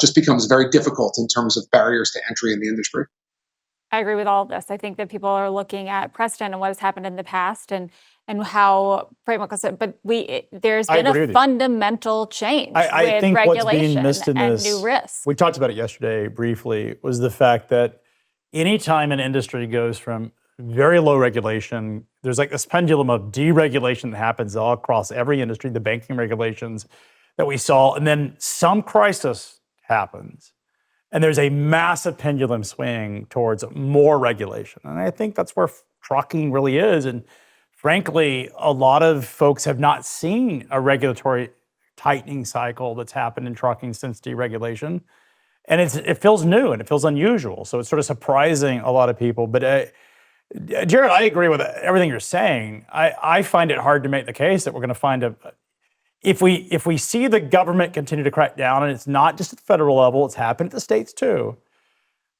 just becomes very difficult in terms of barriers to entry in the industry. I agree with all of this. I think that people are looking at precedent and what has happened in the past and how framework was, but there's been a fundamental change I think regulation what's being missed in and this, new risks. We talked about it yesterday briefly, was the fact that anytime an industry goes from very low regulation, there's like this pendulum of deregulation that happens all across every industry, the banking regulations that we saw, and then some crisis happens. And there's a massive pendulum swing towards more regulation. And I think that's where trucking really is. And frankly, a lot of folks have not seen a regulatory tightening cycle that's happened in trucking since deregulation. And it feels new and it feels unusual. So it's sort of surprising a lot of people. But Jared, I agree with everything you're saying. I find it hard to make the case that we're going to find if we see the government continue to crack down, and it's not just at the federal level, it's happened at the states too,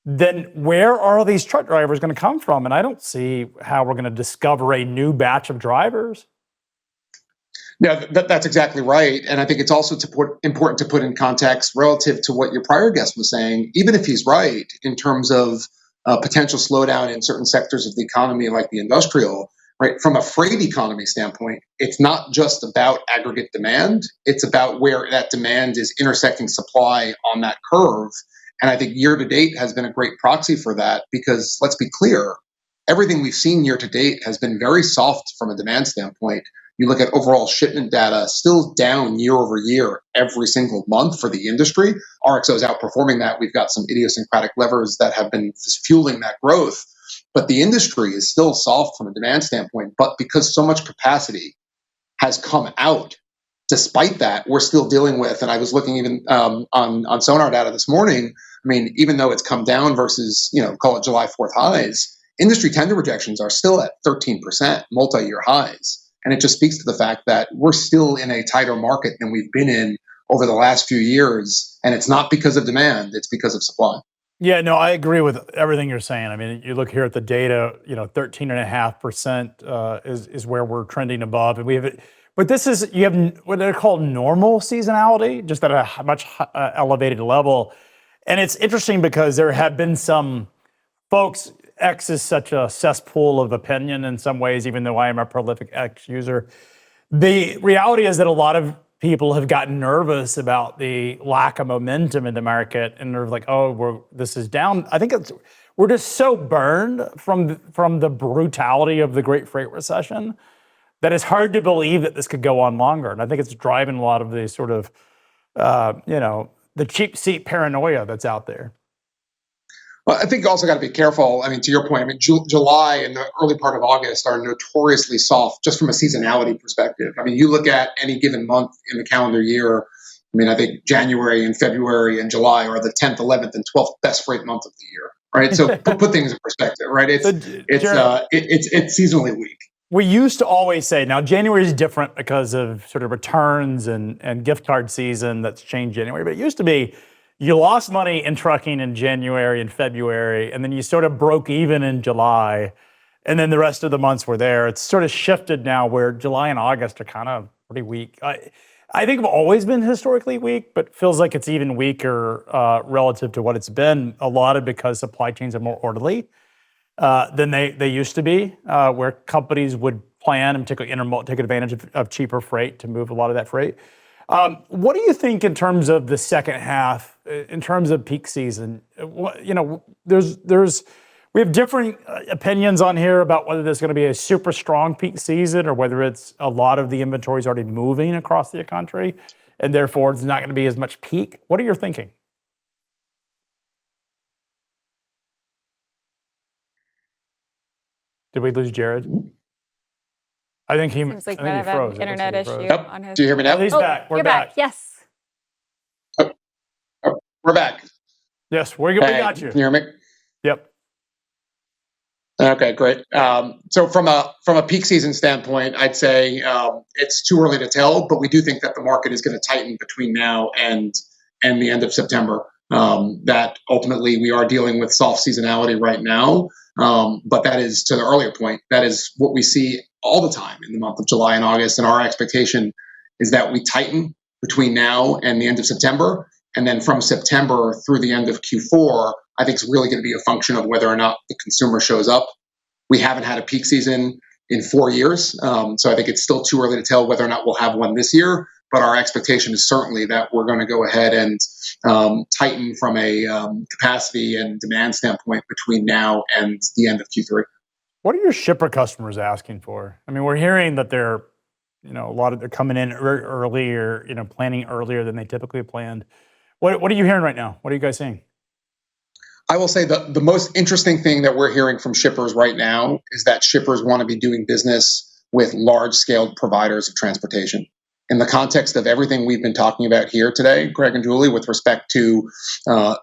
then where are these truck drivers going to come from? And I don't see how we're going to discover a new batch of drivers. Yeah, that's exactly right. And I think it's also important to put in context relative to what your prior guest was saying, even if he's right in terms of potential slowdown in certain sectors of the economy like the industrial, right? From a freight economy standpoint, it's not just about aggregate demand. It's about where that demand is intersecting supply on that curve. And I think year to date has been a great proxy for that because let's be clear, everything we've seen year to date has been very soft from a demand standpoint. You look at overall shipment data, still down year over year every single month for the industry. RXO is outperforming that. We've got some idiosyncratic levers that have been fueling that growth. But the industry is still soft from a demand standpoint. But because so much capacity has come out, despite that, we're still dealing with, and I was looking even on Sonar data this morning, I mean, even though it's come down versus, call it July 4th highs, industry tender rejections are still at 13%, multi-year highs. And it just speaks to the fact that we're still in a tighter market than we've been in over the last few years. And it's not because of demand, it's because of supply. Yeah, no, I agree with everything you're saying. I mean, you look here at the data, 13.5% is where we're trending above. And we have it, but you have what they're called normal seasonality, just at a much elevated level. And it's interesting because there have been some folks, X is such a cesspool of opinion in some ways, even though I am a prolific X user. The reality is that a lot of people have gotten nervous about the lack of momentum in the market, and they're like, this is down. I think we're just so burned from the brutality of the Great Freight Recession that it's hard to believe that this could go on longer. And I think it's driving a lot of the sort of, the cheap seat paranoia that's out there. Well, I think you also got to be careful. I mean, to your point, I mean, July and the early part of August are notoriously soft just from a seasonality perspective. I mean, you look at any given month in the calendar year, I mean, I think January and February and July are the 10th, 11th, and 12th best freight month of the year, right? So put things in perspective, right? It's seasonally weak. We used to always say, now January is different because of sort of returns and gift card season that's changed January, but it used to be, you lost money in trucking in January and February, and then you sort of broke even in July, and then the rest of the months were there. It's sort of shifted now where July and August are kind of pretty weak. I think have always been historically weak, but feels like it's even weaker relative to what it's been, a lot of because supply chains are more orderly than they used to be, where companies would plan and particularly take advantage of cheaper freight to move a lot of that freight. What do you think in terms of the second half, in terms of peak season? We have different opinions on here about whether there's going to be a super strong peak season or whether it's a lot of the inventory is already moving across the country and therefore it's not going to be as much peak. What are you thinking? Did we lose Jared? I think he Seems like I think he have froze. an internet issue Yep. on his. Do you hear me now? Oh, he's back. We're You're back. Yes. We're back. Yes, we got you. Can you hear me? Yep. Okay, great. So from a peak season standpoint, I'd say it's too early to tell, but we do think that the market is going to tighten between now and the end of September. That ultimately we are dealing with soft seasonality right now, but that is, to the earlier point, that is what we see all the time in the month of July and August, and our expectation is that we tighten between now and the end of September. And then from September through the end of Q4, I think it's really going to be a function of whether or not the consumer shows up. We haven't had a peak season in 4 years, so I think it's still too early to tell whether or not we'll have one this year. But our expectation is certainly that we're going to go ahead and tighten from a capacity and demand standpoint between now and the end of Q3. What are your shipper customers asking for? I mean, we're hearing that they're coming in early or planning earlier than they typically planned. What are you hearing right now? What are you guys seeing? I will say the most interesting thing that we're hearing from shippers right now is that shippers want to be doing business with large-scale providers of transportation. In the context of everything we've been talking about here today, Greg and Julie, with respect to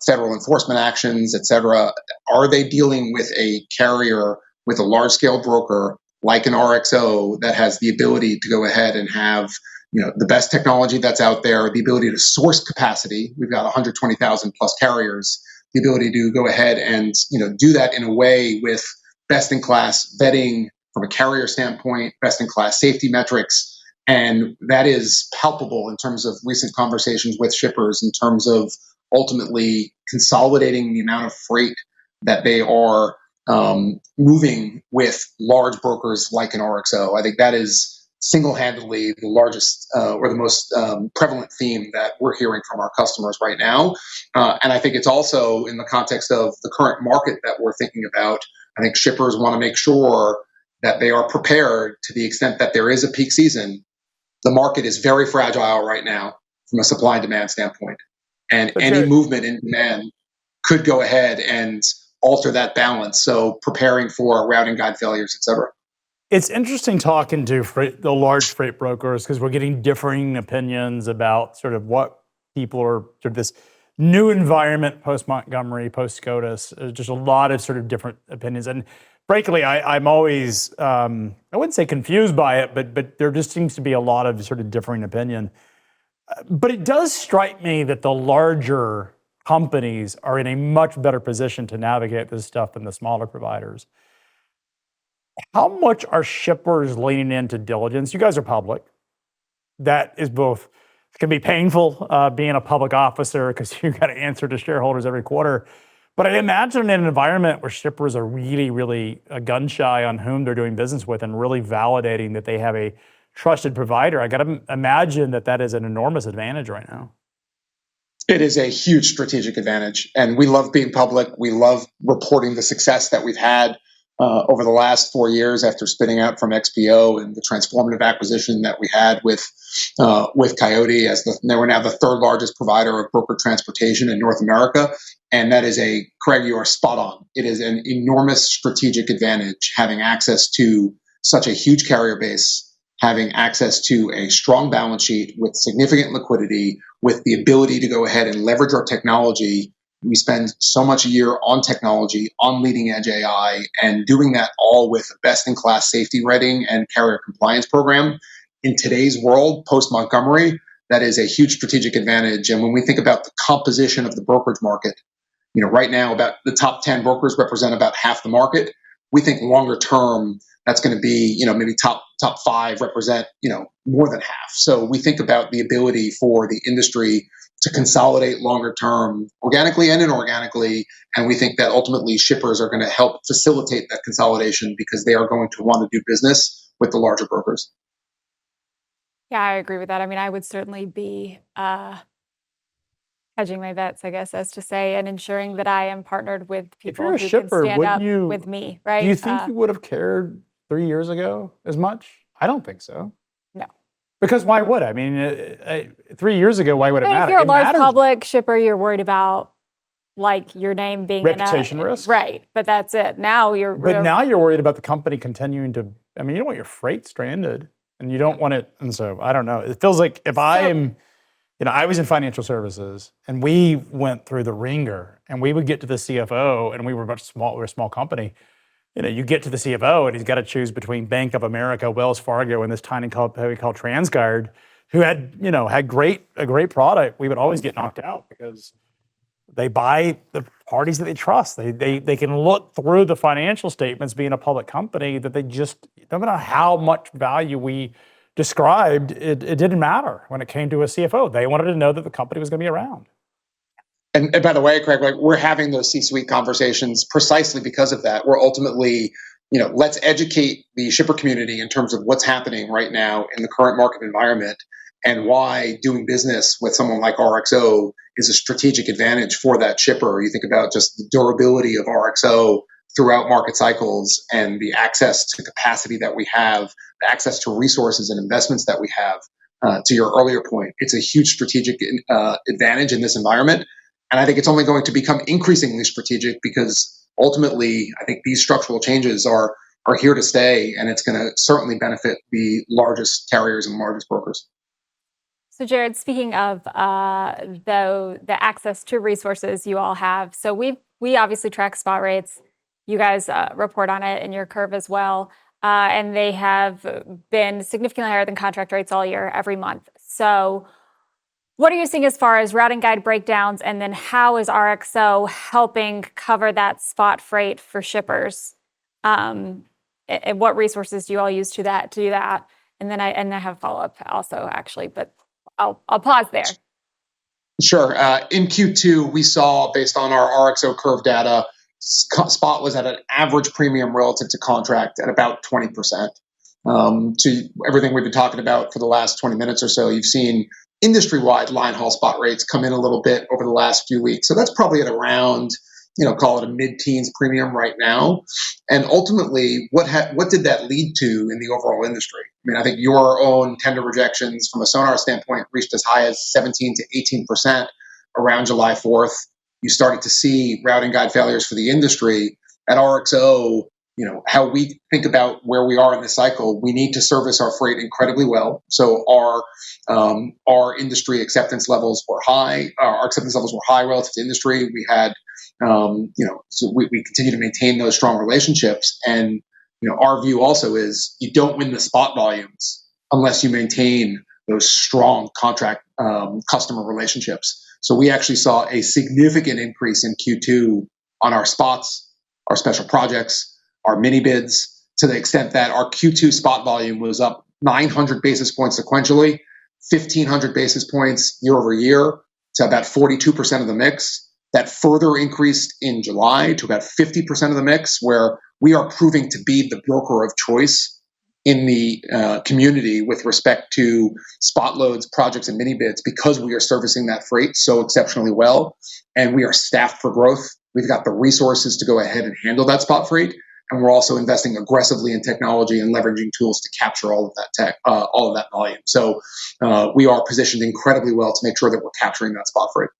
federal enforcement actions, et cetera, are they dealing with a carrier, with a large-scale broker like an RXO that has the ability to go ahead and have the best technology that's out there, the ability to source capacity? We've got 120,000 plus carriers. The ability to go ahead and do that in a way with best-in-class vetting from a carrier standpoint, best-in-class safety metrics, and that is palpable in terms of recent conversations with shippers in terms of ultimately consolidating the amount of freight that they are moving with large brokers like an RXO. I think that is single-handedly the largest or the most prevalent theme that we're hearing from our customers right now. And I think it's also in the context of the current market that we're thinking about. I think shippers want to make sure that they are prepared to the extent that there is a peak season. The market is very fragile right now from a supply and demand standpoint. And any movement in demand could go ahead and alter that balance. So preparing for routing guide failures, et cetera. It's interesting talking to the large freight brokers because we're getting differing opinions about sort of what people are, sort of this new environment post-Montgomery, post-SCOTUS. Just a lot of sort of different opinions. And frankly, I'm always, I wouldn't say confused by it, but there just seems to be a lot of sort of differing opinion. But it does strike me that the larger companies are in a much better position to navigate this stuff than the smaller providers. How much are shippers leaning into diligence? You guys are public. That is both, it can be painful being a public officer because you got to answer to shareholders every quarter. But I imagine in an environment where shippers are really, really gun shy on whom they're doing business with and really validating that they have a trusted provider, I got to imagine that that is an enormous advantage right now. It is a huge strategic advantage. And we love being public. We love reporting the success that we've had over the last 4 years after spinning out from XPO and the transformative acquisition that we had with Coyote they were now the third largest provider of broker transportation in North America. And that is Craig, you are spot on. It is an enormous strategic advantage having access to such a huge carrier base, having access to a strong balance sheet with significant liquidity, with the ability to go ahead and leverage our technology. We spend so much a year on technology, on leading edge AI, and doing that all with a best-in-class safety rating and carrier compliance program. In today's world, post-Montgomery, that is a huge strategic advantage. And when we think about the composition of the brokerage market, right now about the top 10 brokers represent about half the market. We think longer term, that's going to be, maybe top 5 represent, more than half. So we think about the ability for the industry to consolidate longer term, organically and inorganically. And we think that ultimately shippers are going to help facilitate that consolidation because they are going to want to do business with the larger brokers. Yeah, I agree with that. I mean, I would certainly be hedging my bets, I guess, as to say, and ensuring that I am partnered with people who can stand up with me, right? Do you think you would have cared 3 years ago as much? I don't think so. No. Because why would I? I mean, 3 years ago, why would it matter? If you're a large public shipper, you're worried about your name being reputation risk, right? But that's it. Now you're worried about the company continuing to. I mean, you don't want your freight stranded, and you don't want it. And so I don't know. It feels like if I'm. I was in financial services, and we went through the ringer, and we would get to the CFO, and we were we're a small company. You get to the CFO, and he's got to choose between Bank of America, Wells Fargo, and this tiny company called TransGuard, who had a great product. We would always get knocked out because they buy the parties that they trust. They can look through the financial statements, being a public company, that they just, no matter how much value we described, it didn't matter when it came to a CFO. They wanted to know that the company was going to be around. And by the way, Craig, we're having those C-suite conversations precisely because of that. We're ultimately, let's educate the shipper community in terms of what's happening right now in the current market environment and why doing business with someone like RXO is a strategic advantage for that shipper. You think about just the durability of RXO throughout market cycles and the access to capacity that we have, the access to resources and investments that we have. To your earlier point, it's a huge strategic advantage in this environment. And I think it's only going to become increasingly strategic because ultimately, I think these structural changes are here to stay, and it's going to certainly benefit the largest carriers and largest brokers. So Jared, speaking of the access to resources you all have, so we obviously track spot rates. You guys report on it in your curve as well, and they have been significantly higher than contract rates all year, every month. So what are you seeing as far as routing guide breakdowns, and then how is RXO helping cover that spot freight for shippers? And what resources do you all use to do that? And then I have a follow-up also, actually, but I'll pause there. Sure. In Q2, we saw, based on our RXO curve data, spot was at an average premium relative to contract at about 20%. To everything we've been talking about for the last 20 minutes or so, you've seen industry-wide line haul spot rates come in a little bit over the last few weeks. So that's probably at around, call it a mid-teens premium right now. And ultimately, what did that lead to in the overall industry? I mean, I think your own tender rejections from a Sonar standpoint reached as high as 17 to 18% around July 4th. You started to see routing guide failures for the industry. At RXO, how we think about where we are in this cycle, we need to service our freight incredibly well. So our industry acceptance levels were high. Our acceptance levels were high relative to industry. We had, so we continue to maintain those strong relationships. And, our view also is you don't win the spot volumes unless you maintain those strong contract customer relationships. So we actually saw a significant increase in Q2 on our spots, our special projects, our mini bids, to the extent that our Q2 spot volume was up 900 basis points sequentially, 1,500 basis points year over year to about 42% of the mix. That further increased in July to about 50% of the mix, where we are proving to be the broker of choice in the community with respect to spot loads, projects, and mini bids, because we are servicing that freight so exceptionally well, and we are staffed for growth. We've got the resources to go ahead and handle that spot freight. And we're also investing aggressively in technology and leveraging tools to capture all of that all of that volume. So we are positioned incredibly well to make sure that we're capturing that spot freight.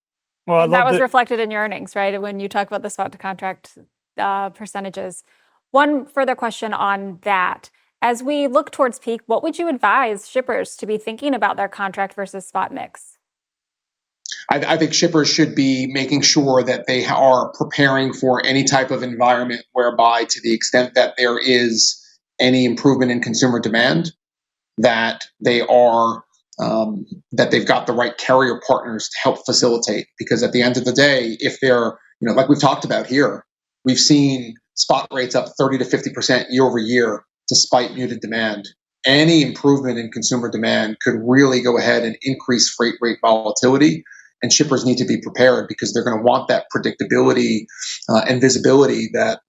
Well, that was reflected in your earnings, right? When you talk about the spot to contract percentages. One further question on that. As we look towards peak, what would you advise shippers to be thinking about their contract versus spot mix? I think shippers should be making sure that they are preparing for any type of environment whereby, to the extent that there is any improvement in consumer demand, that they are that they've got the right carrier partners to help facilitate. Because at the end of the day, if they're, like we've talked about here, we've seen spot rates up 30 to 50% year over year despite muted demand. Any improvement in consumer demand could really go ahead and increase freight rate volatility. And shippers need to be prepared because they're going to want that predictability and visibility that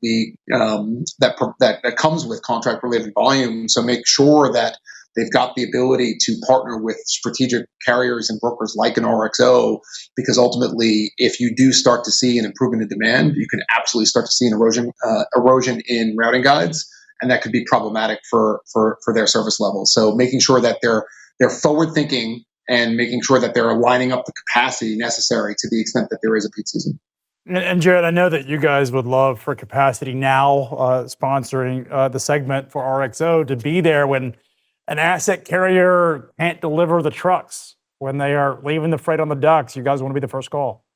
that comes with contract-related volume. So make sure that they've got the ability to partner with strategic carriers and brokers like an RXO, because ultimately, if you do start to see an improvement in demand, you can absolutely start to see an erosion in routing guides, and that could be problematic for their service levels. So making sure that they're forward-thinking and making sure that they're lining up the capacity necessary to the extent that there is a peak season. And Jared, I know that you guys would love for Capacity Now sponsoring the segment for RXO to be there when an asset carrier can't deliver the trucks, when they are leaving the freight on the docks. You guys want to be the first call.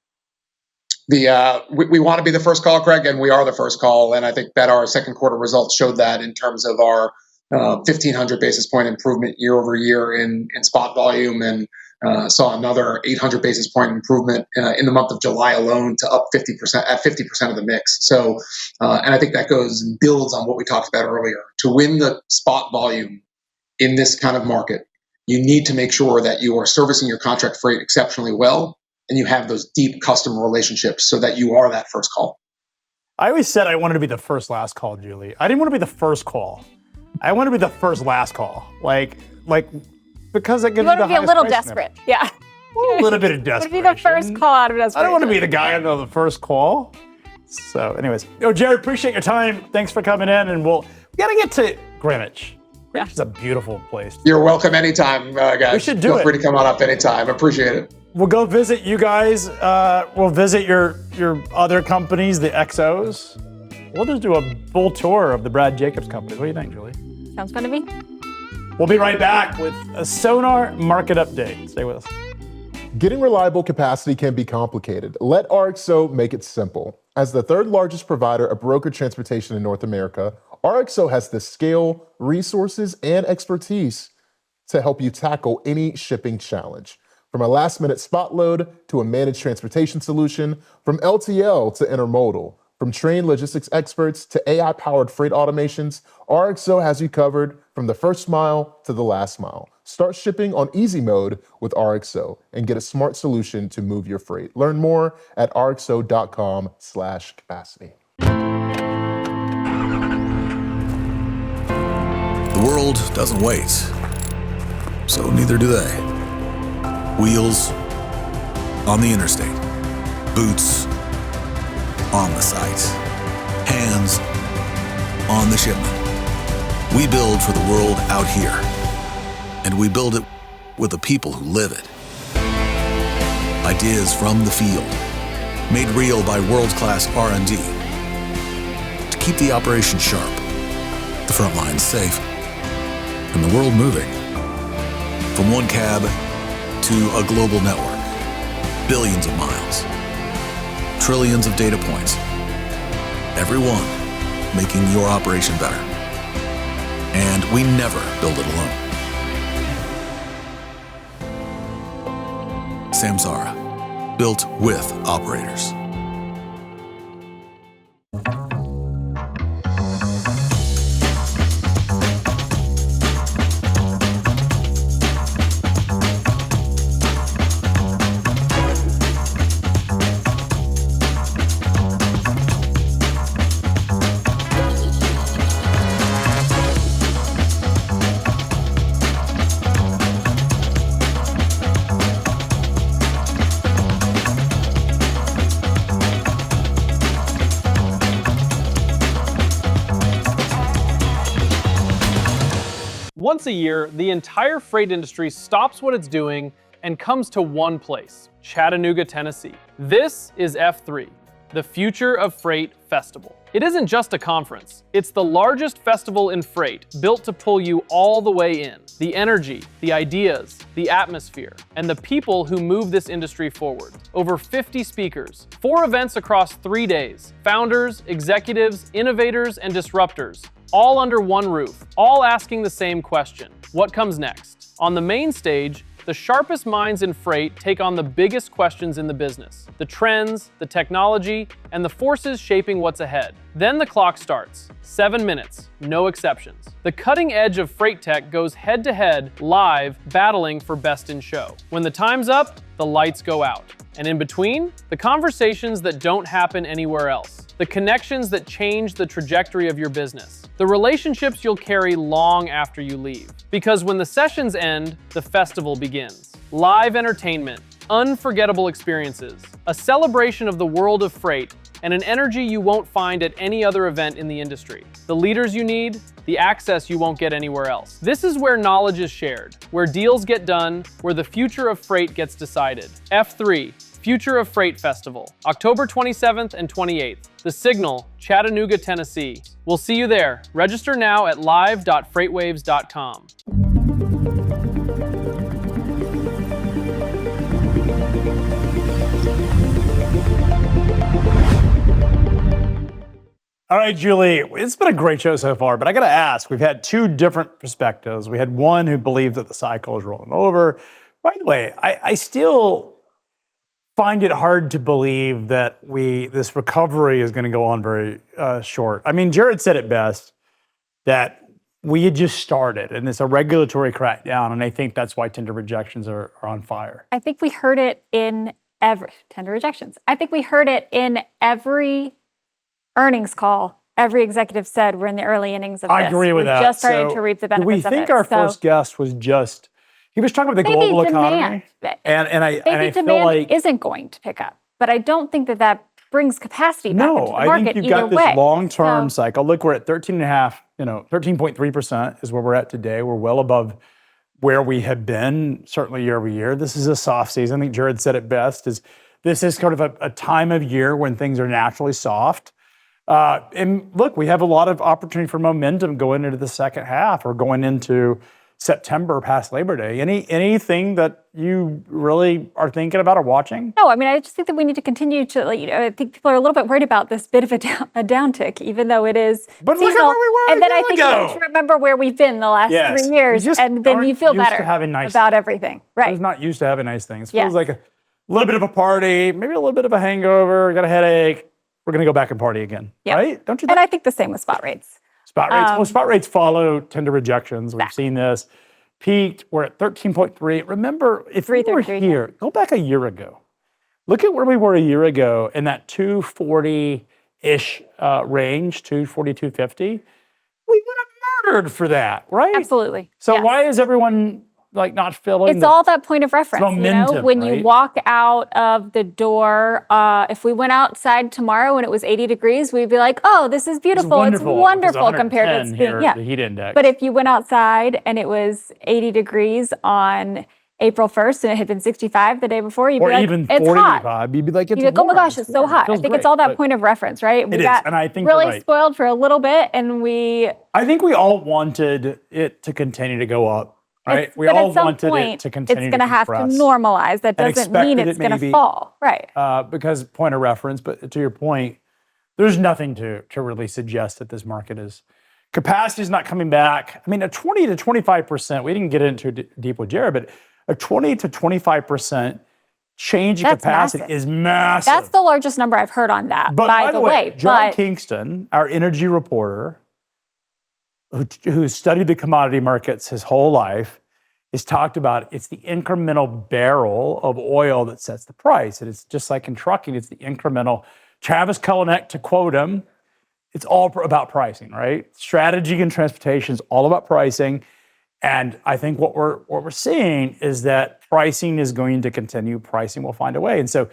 We want to be the first call, Craig, and we are the first call. And I think that our second quarter results showed that in terms of our 1,500 basis point improvement year over year in spot volume, and saw another 800 basis point improvement in the month of July alone to up 50% at 50% of the mix. So, and I think that goes and builds on what we talked about earlier. To win the spot volume in this kind of market, you need to make sure that you are servicing your contract freight exceptionally well, and you have those deep customer relationships so that you are that first call. I always said I wanted to be the first last call, Julie. I didn't want to be the first call. I want to be the first last call. Like because it gives you the highest price. You want to be a little desperate. Yeah. A little bit of desperation. Would be the first call out of desperation. I don't want to be the guy on the first call. So anyways, Jared, appreciate your time. Thanks for coming in, and we got to get to Greenwich. Greenwich is a beautiful place. You're welcome anytime, guys. We should do Feel free to come on up anytime. Appreciate it. We'll go visit you guys. We'll visit your other companies, the XOs. We'll just do a full tour of the Brad Jacobs company. What do you think, Julie? Sounds fun to me. We'll be right back with a Sonar market update. Stay with us. Getting reliable capacity can be complicated. Let RXO make it simple. As the third largest provider of brokered transportation in North America, RXO has the scale, resources, and expertise to help you tackle any shipping challenge. From a last-minute spot load to a managed transportation solution, from LTL to intermodal, from trained logistics experts to AI-powered freight automations, RXO has you covered from the first mile to the last mile. Start shipping on easy mode with RXO and get a smart solution to move your freight. Learn more at rxo.com/capacity. The world doesn't wait, so neither do they. Wheels on the interstate, boots on the site, hands on the shipment. We build for the world out here, and we build it with the people who live it. Ideas from the field, made real by world-class R&D to keep the operation sharp, the front lines safe, and the world moving. From one cab to a global network, billions of miles, trillions of data points, every one making your operation better. And we never build it alone. Samsara, built with operators. Once a year, the entire freight industry stops what it's doing and comes to one place, Chattanooga, Tennessee. This is F3, the Future of Freight Festival. It isn't just a conference, it's the largest festival in freight, built to pull you all the way in. The energy, the ideas, the atmosphere, and the people who move this industry forward. Over 50 speakers, 4 events across 3 days, founders, executives, innovators, and disruptors, all under one roof, all asking the same question: what comes next? On the main stage, the sharpest minds in freight take on the biggest questions in the business, the trends, the technology, and the forces shaping what's ahead. Then the clock starts, 7 minutes, no exceptions. The cutting edge of freight tech goes head to head, live, battling for best in show. When the time's up, the lights go out. And in between, the conversations that don't happen anywhere else. The connections that change the trajectory of your business. The relationships you'll carry long after you leave. Because when the sessions end, the festival begins. Live entertainment, unforgettable experiences, a celebration of the world of freight, and an energy you won't find at any other event in the industry. The leaders you need, the access you won't get anywhere else. This is where knowledge is shared, where deals get done, where the future of freight gets decided. F3, Future of Freight Festival, October 27th and 28th. The Signal, Chattanooga, Tennessee. We'll see you there. Register now at live.freightwaves.com. All right, Julie, it's been a great show so far, but I got to ask, we've had 2 different perspectives. We had one who believed that the cycle is rolling over. By the way, I still find it hard to believe that this recovery is going to go on very short. I mean, Jared said it best, that we had just started, and it's a regulatory crackdown, and I think that's why tender rejections are on fire. I think we heard it in tender rejections. I think we heard it in every earnings call. Every executive said we're in the early innings of this. I agree with that. We're just starting to reap the benefits of it. Do we think our first guest was just, he was talking about the global economy? And I feel like isn't going to pick up, but I don't think that brings capacity back into the market. I think you've got this long-term cycle. Look, we're at 13.5%, is where we're at today. We're well above where we have been, certainly year over year. This is a soft season. I think Jared said it best, this is kind of a time of year when things are naturally soft. And look, we have a lot of opportunity for momentum going into the second half or going into September past Labor Day. Anything that you really are thinking about or watching? No, I mean, I just think that we need to continue to, I think people are a little bit worried about this bit of a downtick, even though it is But seasonal. Look at where we were and then I think ago. we need to remember where we've been the last 3 years, and then you feel better about everything. Right. I was not used to having nice things. It feels like a little bit of a party, maybe a little bit of a hangover, got a headache. We're going to go back and party again, right? Don't you think? And I think the same with spot rates. Spot rates. Spot rates follow tender rejections. We've seen this. Peaked, we're at 13.3. Remember, if we were here, go back a year ago. Look at where we were a year ago in that 240 ish range, 240, 250, we would have murdered for that, right? Absolutely. So Yes. why is everyone like not feeling It's all that point of reference. momentum, When right? you walk out of the door, if we went outside tomorrow and it was 80 degrees, we'd be like, oh, this is beautiful. It's wonderful compared to it's being, the heat index. But if you went outside and it was 80 degrees on April 1st and it had been 65 the day before, you'd or be like, even it's 45, hot. you'd be like, it's You'd be like, oh my warm, gosh, it's so warm, it hot. I feels think great, it's all that but point of reference, right? We it is, got and I think you're really right. spoiled for a little bit, and I think we all wanted it to continue to go up, right? We but all at some wanted point, it to continue it's going to have to compress. normalize. That doesn't mean expected it's it going to maybe. fall, right? Because point of reference, but to your point, there's nothing to really suggest that this market is capacity is not coming back. I mean, a 20 to 25%, we didn't get into deep with Jared, but a 20 to 25% change in That's capacity massive. is massive. That's the largest number I've heard on that, But by the way. John But Kingston, our energy reporter, who studied the commodity markets his whole life, has talked about it's the incremental barrel of oil that sets the price. And it's just like in trucking, it's the incremental. Travis Kalanick, to quote him, it's all about pricing, right? Strategy and transportation is all about pricing. And I think what we're seeing is that pricing is going to continue. Pricing will find a way. And so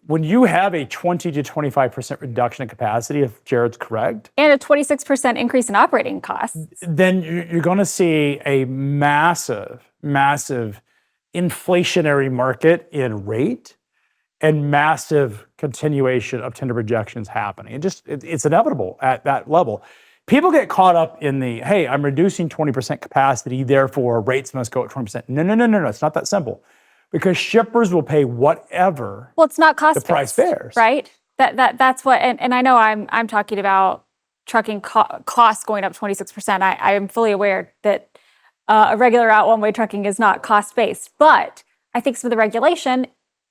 when you have a 20 to 25% reduction in capacity, if Jared's correct, and a 26% increase in operating costs, then you're going to see a massive inflationary market in rate and massive continuation of tender rejections happening. It's inevitable at that level. People get caught up in the, hey, I'm reducing 20% capacity, therefore rates must go at 20%. No. It's not that simple. Because shippers will pay whatever well, it's not cost the price bears. Right? That's what, and I know I'm talking about trucking costs going up 26%. I am fully aware that a regular out one-way trucking is not cost-based, but I think some of the regulation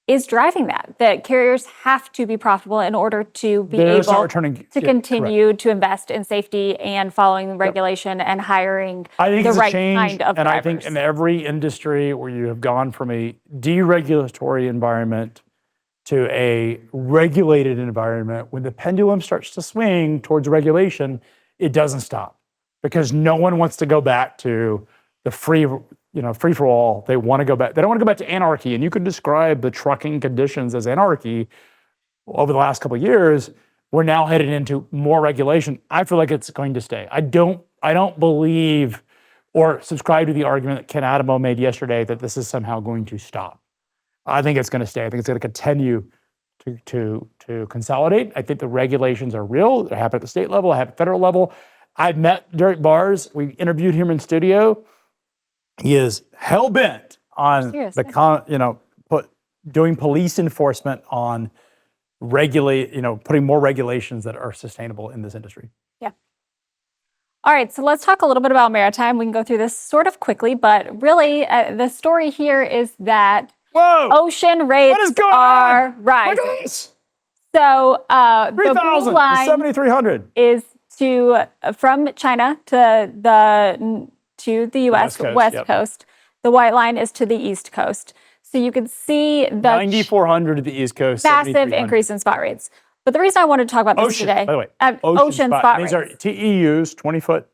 is driving that carriers have to be profitable in order to be able to continue to invest in safety and following the regulation and hiring the right kind of drivers. And I think in every industry where you have gone from a deregulatory environment to a regulated environment, when the pendulum starts to swing towards regulation, it doesn't stop because no one wants to go back to the free for all. They want to go back. They don't want to go back to anarchy. And you could describe the trucking conditions as anarchy over the last couple of years. We're now headed into more regulation. I feel like it's going to stay. I don't believe or subscribe to the argument that Ken Adamo made yesterday that this is somehow going to stop. I think it's going to stay. I think it's going to continue to consolidate. I think the regulations are real. They happen at the state level. They happen at the federal level. I've met Derek Bars. We interviewed him in studio. He is hell bent on doing police enforcement on putting more regulations that are sustainable in this industry. Yeah. All right, so let's talk a little bit about maritime. We can go through this sort of quickly, but really the story here is that ocean rates are rising. Look at this. So the 3,000 blue line 7,300 is from China to the U.S. West Coast. The white line is to the East Coast. So you can see the 9,400 to the East Coast. massive increase in spot rates. But the reason I wanted to talk about this today, by the way, ocean spot rates. rates. These are TEUs, 20-foot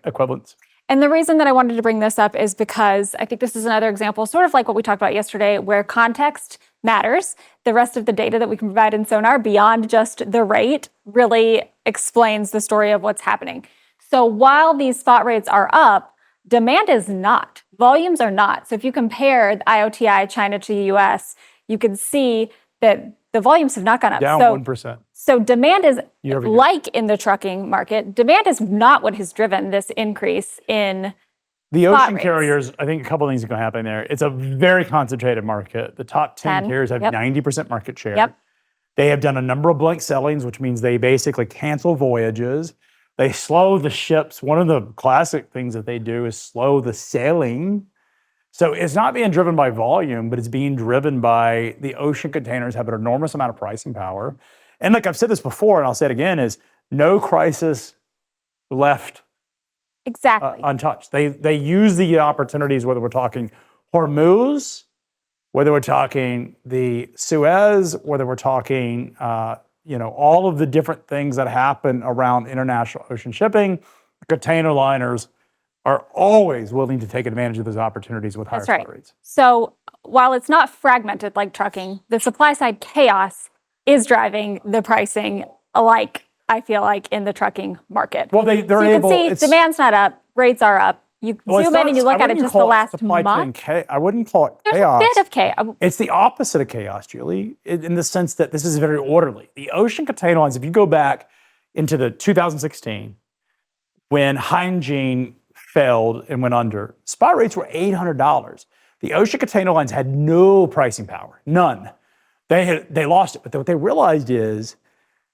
equivalents. And the reason that I wanted to bring this up is because I think this is another example, sort of like what we talked about yesterday, where context matters. The rest of the data that we can provide in Sonar, beyond just the rate, really explains the story of what's happening. So while these spot rates are up, demand is not. Volumes are not. So if you compare the IOTI China to the US, you can see that the volumes have not gone up. Down 1%. So demand is, like in the trucking market, demand is not what has driven this increase in the ocean carriers. I think a couple of things are going to happen there. It's a very concentrated market. The top 10 carriers have 90% market share. Yep. They have done a number of blank sailings, which means they basically cancel voyages. They slow the ships. One of the classic things that they do is slow the sailing. So it's not being driven by volume, but it's being driven by the ocean containers have an enormous amount of pricing power. And like I've said this before, and I'll say it again, is no crisis left untouched. They use the opportunities, whether we're talking Hormuz, whether we're talking the Suez, whether we're talking all of the different things that happen around international ocean shipping, container liners are always willing to take advantage of those opportunities with higher spot rates. So while it's not fragmented like trucking, the supply side chaos is driving the pricing, like I feel like in the trucking market. Well, they're so you able. can see demand's not up, rates are up. You zoom in and you look at it just the last month. I wouldn't call it There's chaos. a bit of chaos. It's the opposite of chaos, Julie, in the sense that this is very orderly. The ocean container lines, if you go back into the 2016, when Hygiene failed and went under, spot rates were $800. The ocean container lines had no pricing power, none. They lost it, but what they realized is,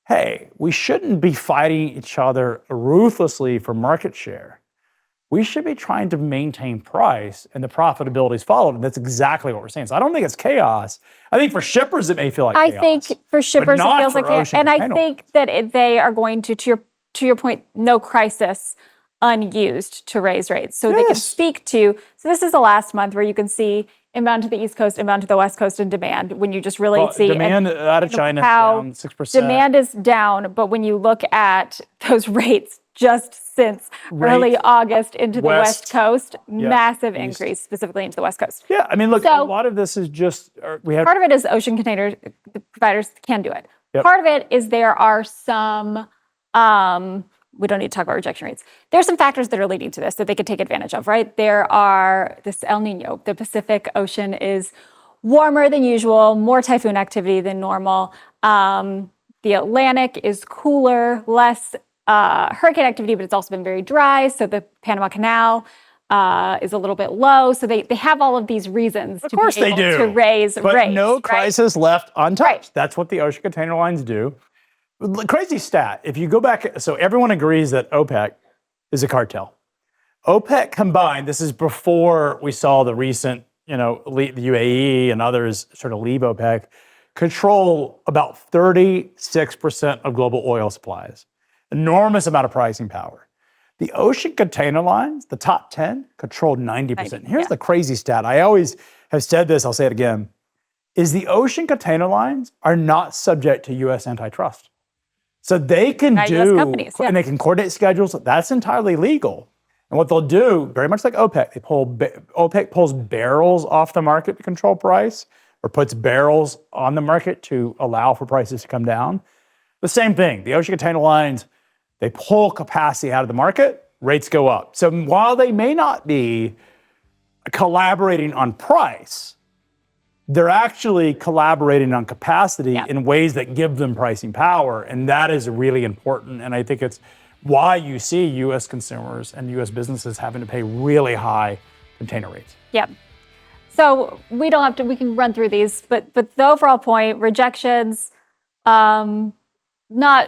hey, we shouldn't be fighting each other ruthlessly for market share. We should be trying to maintain price, and the profitability is followed. And that's exactly what we're saying. So I don't think it's chaos. I think for shippers, it may feel like chaos. I think for shippers, it feels like chaos. And I think that they are going to your point, no crisis unused to raise rates. So they can speak to, so this is the last month where you can see inbound to the East Coast, inbound to the West Coast in demand, when you just really see demand out of China down 6%. Demand is down, but when you look at those rates just since early August into the West Coast, massive increase specifically into the West Coast. Yeah, I mean, look, a lot of this is just, part of it is ocean containers, the providers can do it. Yep. Part of it is there are some, we don't need to talk about rejection rates. There's some factors that are leading to this that they could take advantage of, right? There are this El Nino. The Pacific Ocean is warmer than usual, more typhoon activity than normal. The Atlantic is cooler, less hurricane activity, but it's also been very dry. So the Panama Canal is a little bit low. So they have all of these reasons to raise but rates. No crisis left untouched. Right. That's what the ocean container lines do. Crazy stat. If you go back, so everyone agrees that OPEC is a cartel. OPEC combined, this is before we saw the recent, the UAE and others sort of leave OPEC, control about 36% of global oil supplies. Enormous amount of pricing power. The ocean container lines, the top 10, controlled 90%. Here's the crazy stat. I always have said this, I'll say it again, is the ocean container lines are not subject to U.S. antitrust. So they can and they can coordinate schedules. That's entirely legal. And what they'll do, very much like OPEC, OPEC pulls barrels off the market to control price, or puts barrels on the market to allow for prices to come down. The same thing, the ocean container lines, they pull capacity out of the market, rates go up. So while they may not be collaborating on price, they're actually collaborating on capacity in ways that give them pricing power. And that is really important. And I think it's why you see U.S. consumers and U.S. businesses having to pay really high container rates. Yep. So we can run through these, but the overall point, rejections, not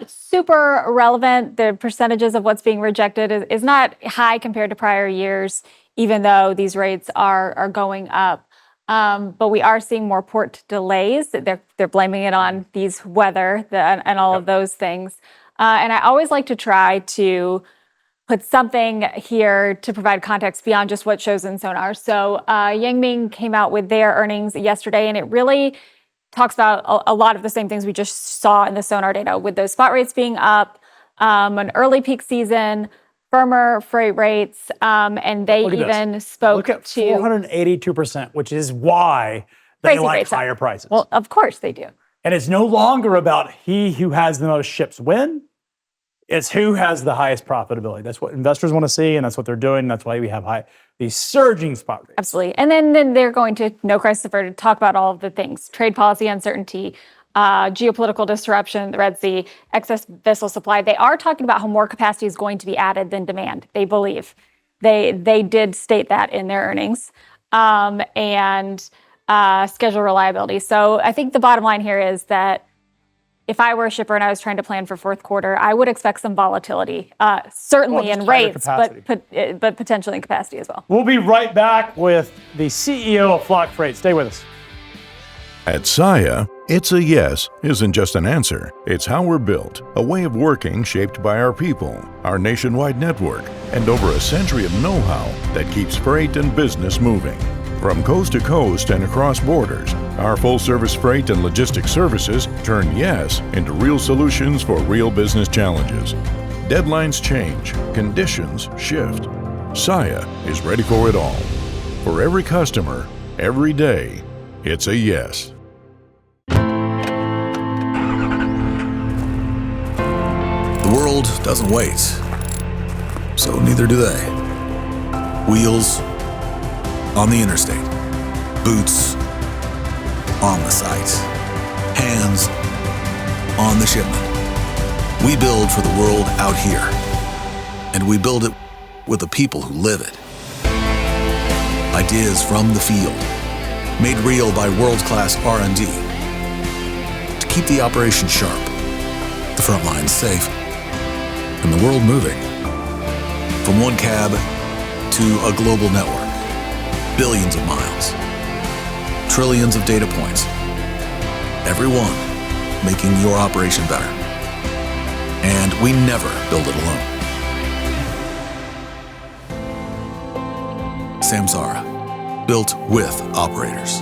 super relevant. The percentages of what's being rejected is not high compared to prior years, even though these rates are going up. But we are seeing more port delays. They're blaming it on these weather and all of those things. And I always like to try to put something here to provide context beyond just what shows in Sonar. So Yangming came out with their earnings yesterday, and it really talks about a lot of the same things we just saw in the Sonar data, with those spot rates being up, an early peak season, firmer freight rates, and they even spoke to 482%, which is why they like higher prices. Well, of course they do. And it's no longer about he who has the most ships win. It's who has the highest profitability. That's what investors want to see, and that's what they're doing. That's why we have these surging spot rates. Absolutely. And then they're going to, no crisis averted, to talk about all of the things: trade policy uncertainty, geopolitical disruption, the Red Sea, excess vessel supply. They are talking about how more capacity is going to be added than demand, they believe. They did state that in their earnings. And schedule reliability. So I think the bottom line here is that if I were a shipper and I was trying to plan for fourth quarter, I would expect some volatility, certainly in rates, but potentially in capacity as well. We'll be right back with the CEO of Flock Freight. Stay with us. At Saia, it's a yes isn't just an answer. It's how we're built, a way of working shaped by our people, our nationwide network, and over a century of know-how that keeps freight and business moving. From coast to coast and across borders, our full-service freight and logistics services turn yes into real solutions for real business challenges. Deadlines change, conditions shift. Saia is ready for it all. For every customer, every day, it's a yes. The world doesn't wait, so neither do they. Wheels on the interstate, boots on the site, hands on the shipment. We build for the world out here, and we build it with the people who live it. Ideas from the field, made real by world-class R&D to keep the operation sharp, the front lines safe, and the world moving. From one cab to a global network, billions of miles, trillions of data points, every one making your operation better. And we never build it alone. Samsara, built with operators.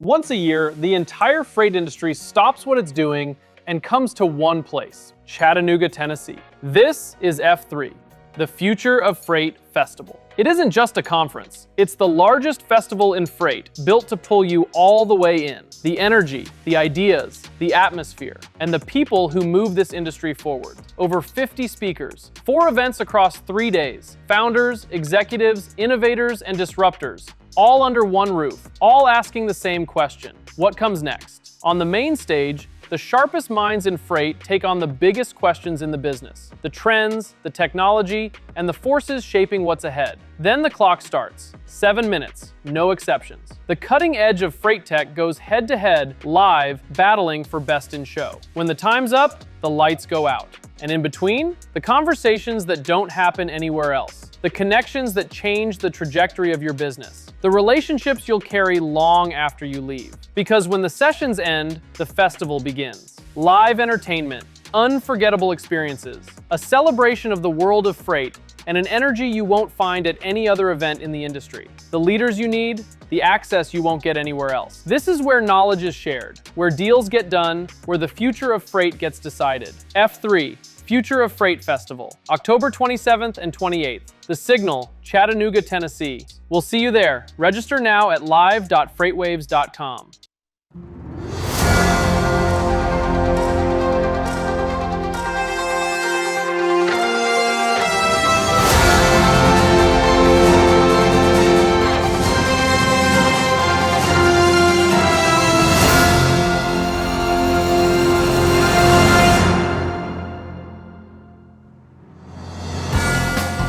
Once a year, the entire freight industry stops what it's doing and comes to one place, Chattanooga, Tennessee. This is F3, the Future of Freight Festival. It isn't just a conference. It's the largest festival in freight, built to pull you all the way in. The energy, the ideas, the atmosphere, and the people who move this industry forward. Over 50 speakers, 4 events across 3 days, founders, executives, innovators, and disruptors, all under one roof, all asking the same question: what comes next? On the main stage, the sharpest minds in freight take on the biggest questions in the business, the trends, the technology, and the forces shaping what's ahead. Then the clock starts. 7 minutes, no exceptions. The cutting edge of freight tech goes head to head, live, battling for best in show. When the time's up, the lights go out. And in between, the conversations that don't happen anywhere else. The connections that change the trajectory of your business. The relationships you'll carry long after you leave. Because when the sessions end, the festival begins. Live entertainment, unforgettable experiences, a celebration of the world of freight, and an energy you won't find at any other event in the industry. The leaders you need, the access you won't get anywhere else. This is where knowledge is shared, where deals get done, where the future of freight gets decided. F3, Future of Freight Festival, October 27th and 28th. The Signal, Chattanooga, Tennessee. We'll see you there. Register now at live.freightwaves.com.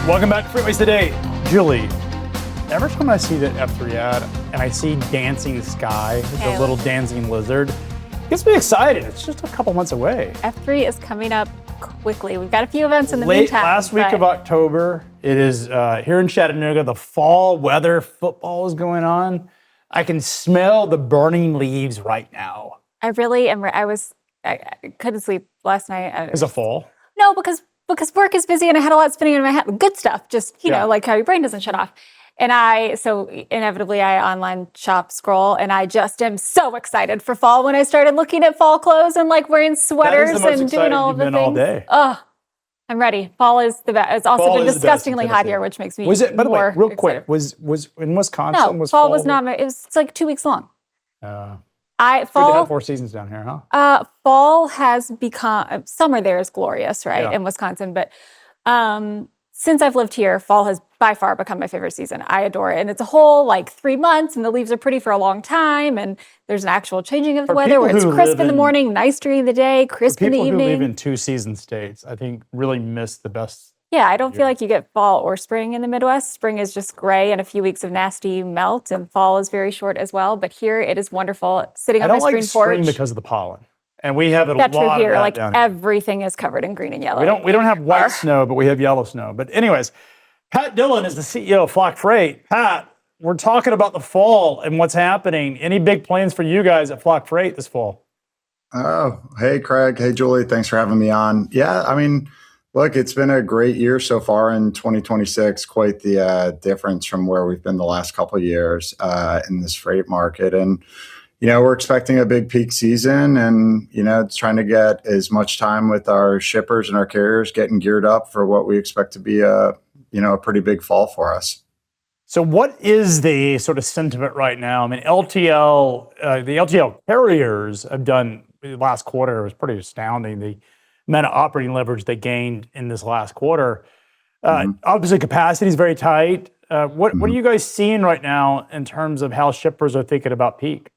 Welcome back to FreightWaves Today. Julie, every time I see the F3 ad and I see dancing sky, the little dancing lizard, it gets me excited. It's just a couple months away. F3 is coming up quickly. We've got a few events in the meantime. Last week of October, it is here in Chattanooga. The fall weather football is going on. I can smell the burning leaves right now. I really am. I couldn't sleep last night. Is it fall? No, because work is busy and I had a lot spinning in my head. Good stuff, just, you know, like how your brain doesn't shut off. And so inevitably I online shop scroll, and I just am so excited for fall when I started looking at fall clothes and like wearing sweaters and doing all the things. All day. Oh, I'm ready. Fall is the best. It's also been disgustingly hot here, which makes me Was it, by the way, more real quick, excited. was in Wisconsin? No, fall was not, it's like 2 weeks long. They have 4 seasons down here, huh? Fall has become, summer there is glorious, right, in Wisconsin, but since I've lived here, fall has by far become my favorite season. I adore it, and it's a whole like 3 months, and the leaves are pretty for a long time, and there's an actual changing of the weather where it's crisp in the morning, nice during the day, crisp in the evening. People who live in 2-season states, I think, really miss the best. Yeah, I don't feel like you get fall or spring in the Midwest. Spring is just gray and a few weeks of nasty melt, and fall is very short as well. But here it is wonderful. Sitting on my screen porch. I don't like spring because of the pollen, and we have a lot That's true here. of that like down here. everything is covered in green and yellow. We don't have white snow, but we have yellow snow. But anyways, Pat Dillon is the CEO of Flock Freight. Pat, we're talking about the fall and what's happening. Any big plans for you guys at Flock Freight this fall? Oh, hey, Craig. Hey, Julie. Thanks for having me on. Yeah, I mean, Look, it's been a great year so far in 2026, quite the difference from where we've been the last couple of years in this freight market. And, we're expecting a big peak season and, it's trying to get as much time with our shippers and our carriers getting geared up for what we expect to be a pretty big fall for us. So what is the sort of sentiment right now? I mean, the LTL carriers have done, the last quarter was pretty astounding. The amount of operating leverage they gained in this last quarter. Obviously, capacity is very tight. What are you guys seeing right now in terms of how shippers are thinking about peak?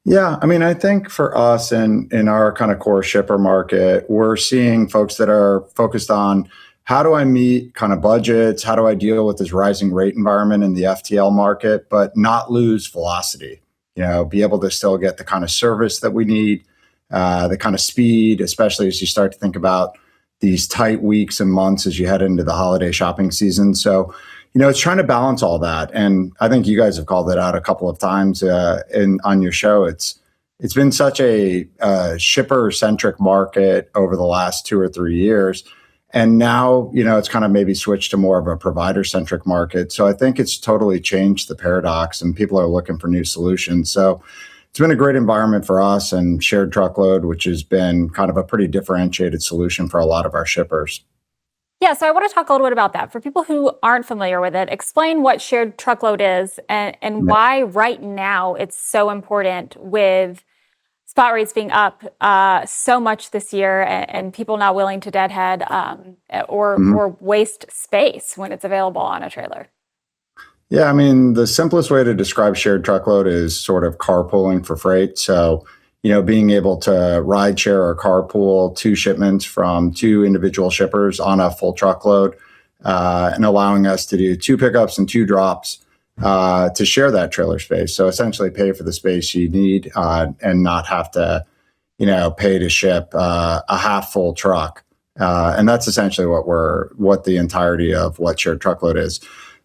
Yeah, I mean, I think for us in our kind of core shipper market, we're seeing folks that are focused on how do I meet kind of budgets? How do I deal with this rising rate environment in the FTL market, but not lose velocity? Be able to still get the kind of service that we need, the kind of speed, especially as you start to think about these tight weeks and months as you head into the holiday shopping season. So, it's trying to balance all that. And I think you guys have called it out a couple of times on your show. It's been such a shipper-centric market over the last 2 or 3 years. And now, it's kind of maybe switched to more of a provider-centric market. So I think it's totally changed the paradox and people are looking for new solutions. So it's been a great environment for us and shared truckload, which has been kind of a pretty differentiated solution for a lot of our shippers. Yeah, so I want to talk a little bit about that. For people who aren't familiar with it, explain what shared truckload is and why right now it's so important with spot rates being up so much this year and people not willing to deadhead or waste space when it's available on a trailer. Yeah, I mean, the simplest way to describe shared truckload is sort of carpooling for freight. So, being able to ride share or carpool 2 shipments from 2 individual shippers on a full truckload and allowing us to do 2 pickups and 2 drops to share that trailer space. So essentially pay for the space you need and not have to, pay to ship a half full truck. And that's essentially what the entirety of what shared truckload is.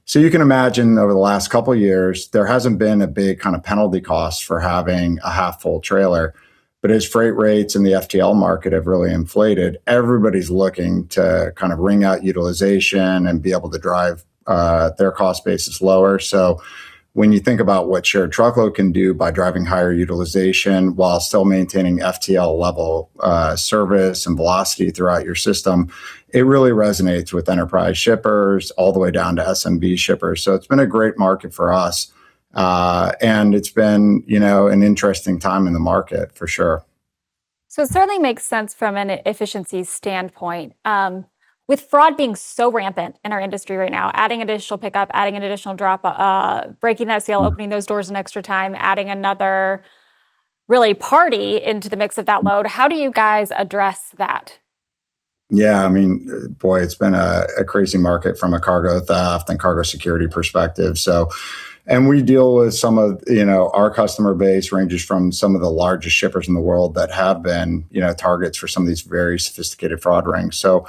So you can imagine over the last couple of years, there hasn't been a big kind of penalty cost for having a half full trailer. But as freight rates in the FTL market have really inflated, everybody's looking to kind of wring out utilization and be able to drive their cost basis lower. So when you think about what shared truckload can do by driving higher utilization while still maintaining FTL level service and velocity throughout your system, it really resonates with enterprise shippers all the way down to SMB shippers. So it's been a great market for us. And it's been, an interesting time in the market for sure. So it certainly makes sense from an efficiency standpoint. With fraud being so rampant in our industry right now, adding additional pickup, adding an additional drop, breaking that seal, opening those doors an extra time, adding another really party into the mix of that load. How do you guys address that? Yeah, I mean, boy, it's been a crazy market from a cargo theft and cargo security perspective. So, and we deal with some of, our customer base ranges from some of the largest shippers in the world that have been, targets for some of these very sophisticated fraud rings. So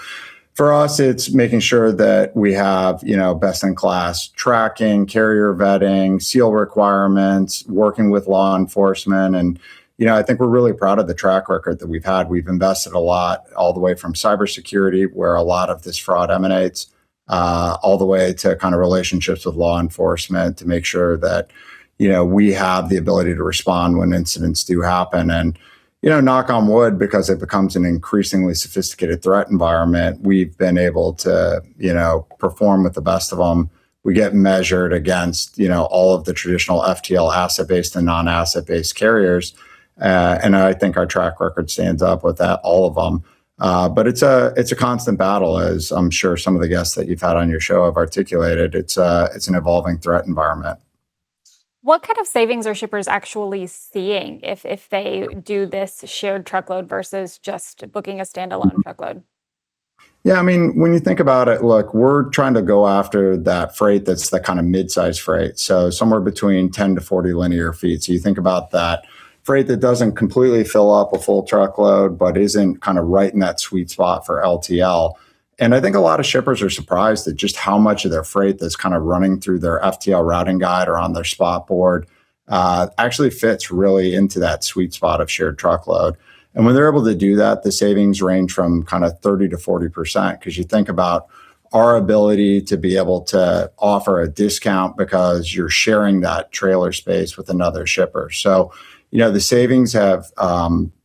for us, it's making sure that we have, best in class tracking, carrier vetting, seal requirements, working with law enforcement. And, I think we're really proud of the track record that we've had. We've invested a lot all the way from cybersecurity, where a lot of this fraud emanates, all the way to kind of relationships with law enforcement to make sure that, we have the ability to respond when incidents do happen. And, knock on wood, because it becomes an increasingly sophisticated threat environment, we've been able to, perform with the best of them. We get measured against, all of the traditional FTL asset-based and non-asset-based carriers. And I think our track record stands up with that, all of them. But it's a constant battle, as I'm sure some of the guests that you've had on your show have articulated. It's an evolving threat environment. What kind of savings are shippers actually seeing if they do this shared truckload versus just booking a standalone truckload? Yeah, I mean, when you think about it, look, we're trying to go after that freight that's the kind of mid-size freight. So somewhere between 10 to 40 linear feet. So you think about that freight that doesn't completely fill up a full truckload, but isn't kind of right in that sweet spot for LTL. And I think a lot of shippers are surprised at just how much of their freight that's kind of running through their FTL routing guide or on their spot board actually fits really into that sweet spot of shared truckload. And when they're able to do that, the savings range from kind of 30 to 40%, because you think about our ability to be able to offer a discount because you're sharing that trailer space with another shipper. So, the savings have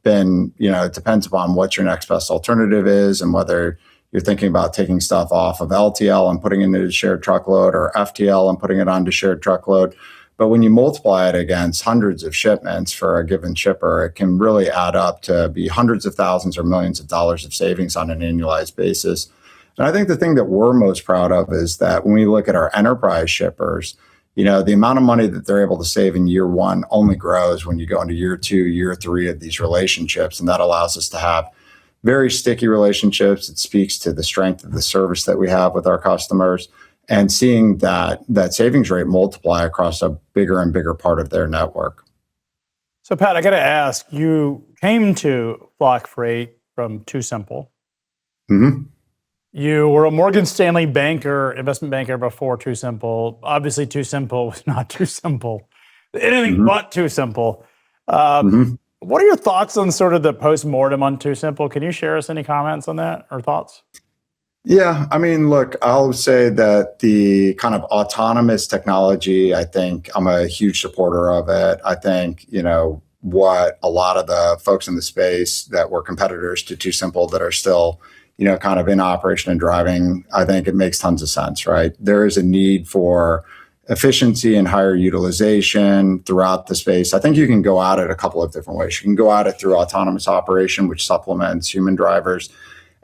been, it depends upon what your next best alternative is and whether you're thinking about taking stuff off of LTL and putting it into shared truckload or FTL and putting it onto shared truckload. But when you multiply it against hundreds of shipments for a given shipper, it can really add up to be hundreds of thousands or millions of dollars of savings on an annualized basis. And I think the thing that we're most proud of is that when we look at our enterprise shippers, the amount of money that they're able to save in year one only grows when you go into year two, year three of these relationships. And that allows us to have very sticky relationships. It speaks to the strength of the service that we have with our customers and seeing that savings rate multiply across a bigger and bigger part of their network. So Pat, I got to ask, you came to Flock Freight from TuSimple. Mm-hmm. You were a Morgan Stanley investment banker before TuSimple. Obviously, TuSimple was not TuSimple. Anything but TuSimple. What are your thoughts on sort of the post-mortem on TuSimple? Can you share us any comments on that or thoughts? Yeah, I mean, look, I'll say that the kind of autonomous technology, I think I'm a huge supporter of it. I think, what a lot of the folks in the space that were competitors to TuSimple that are still kind of in operation and driving, I think it makes tons of sense, right? There is a need for efficiency and higher utilization throughout the space. I think you can go at it a couple of different ways. You can go at it through autonomous operation, which supplements human drivers.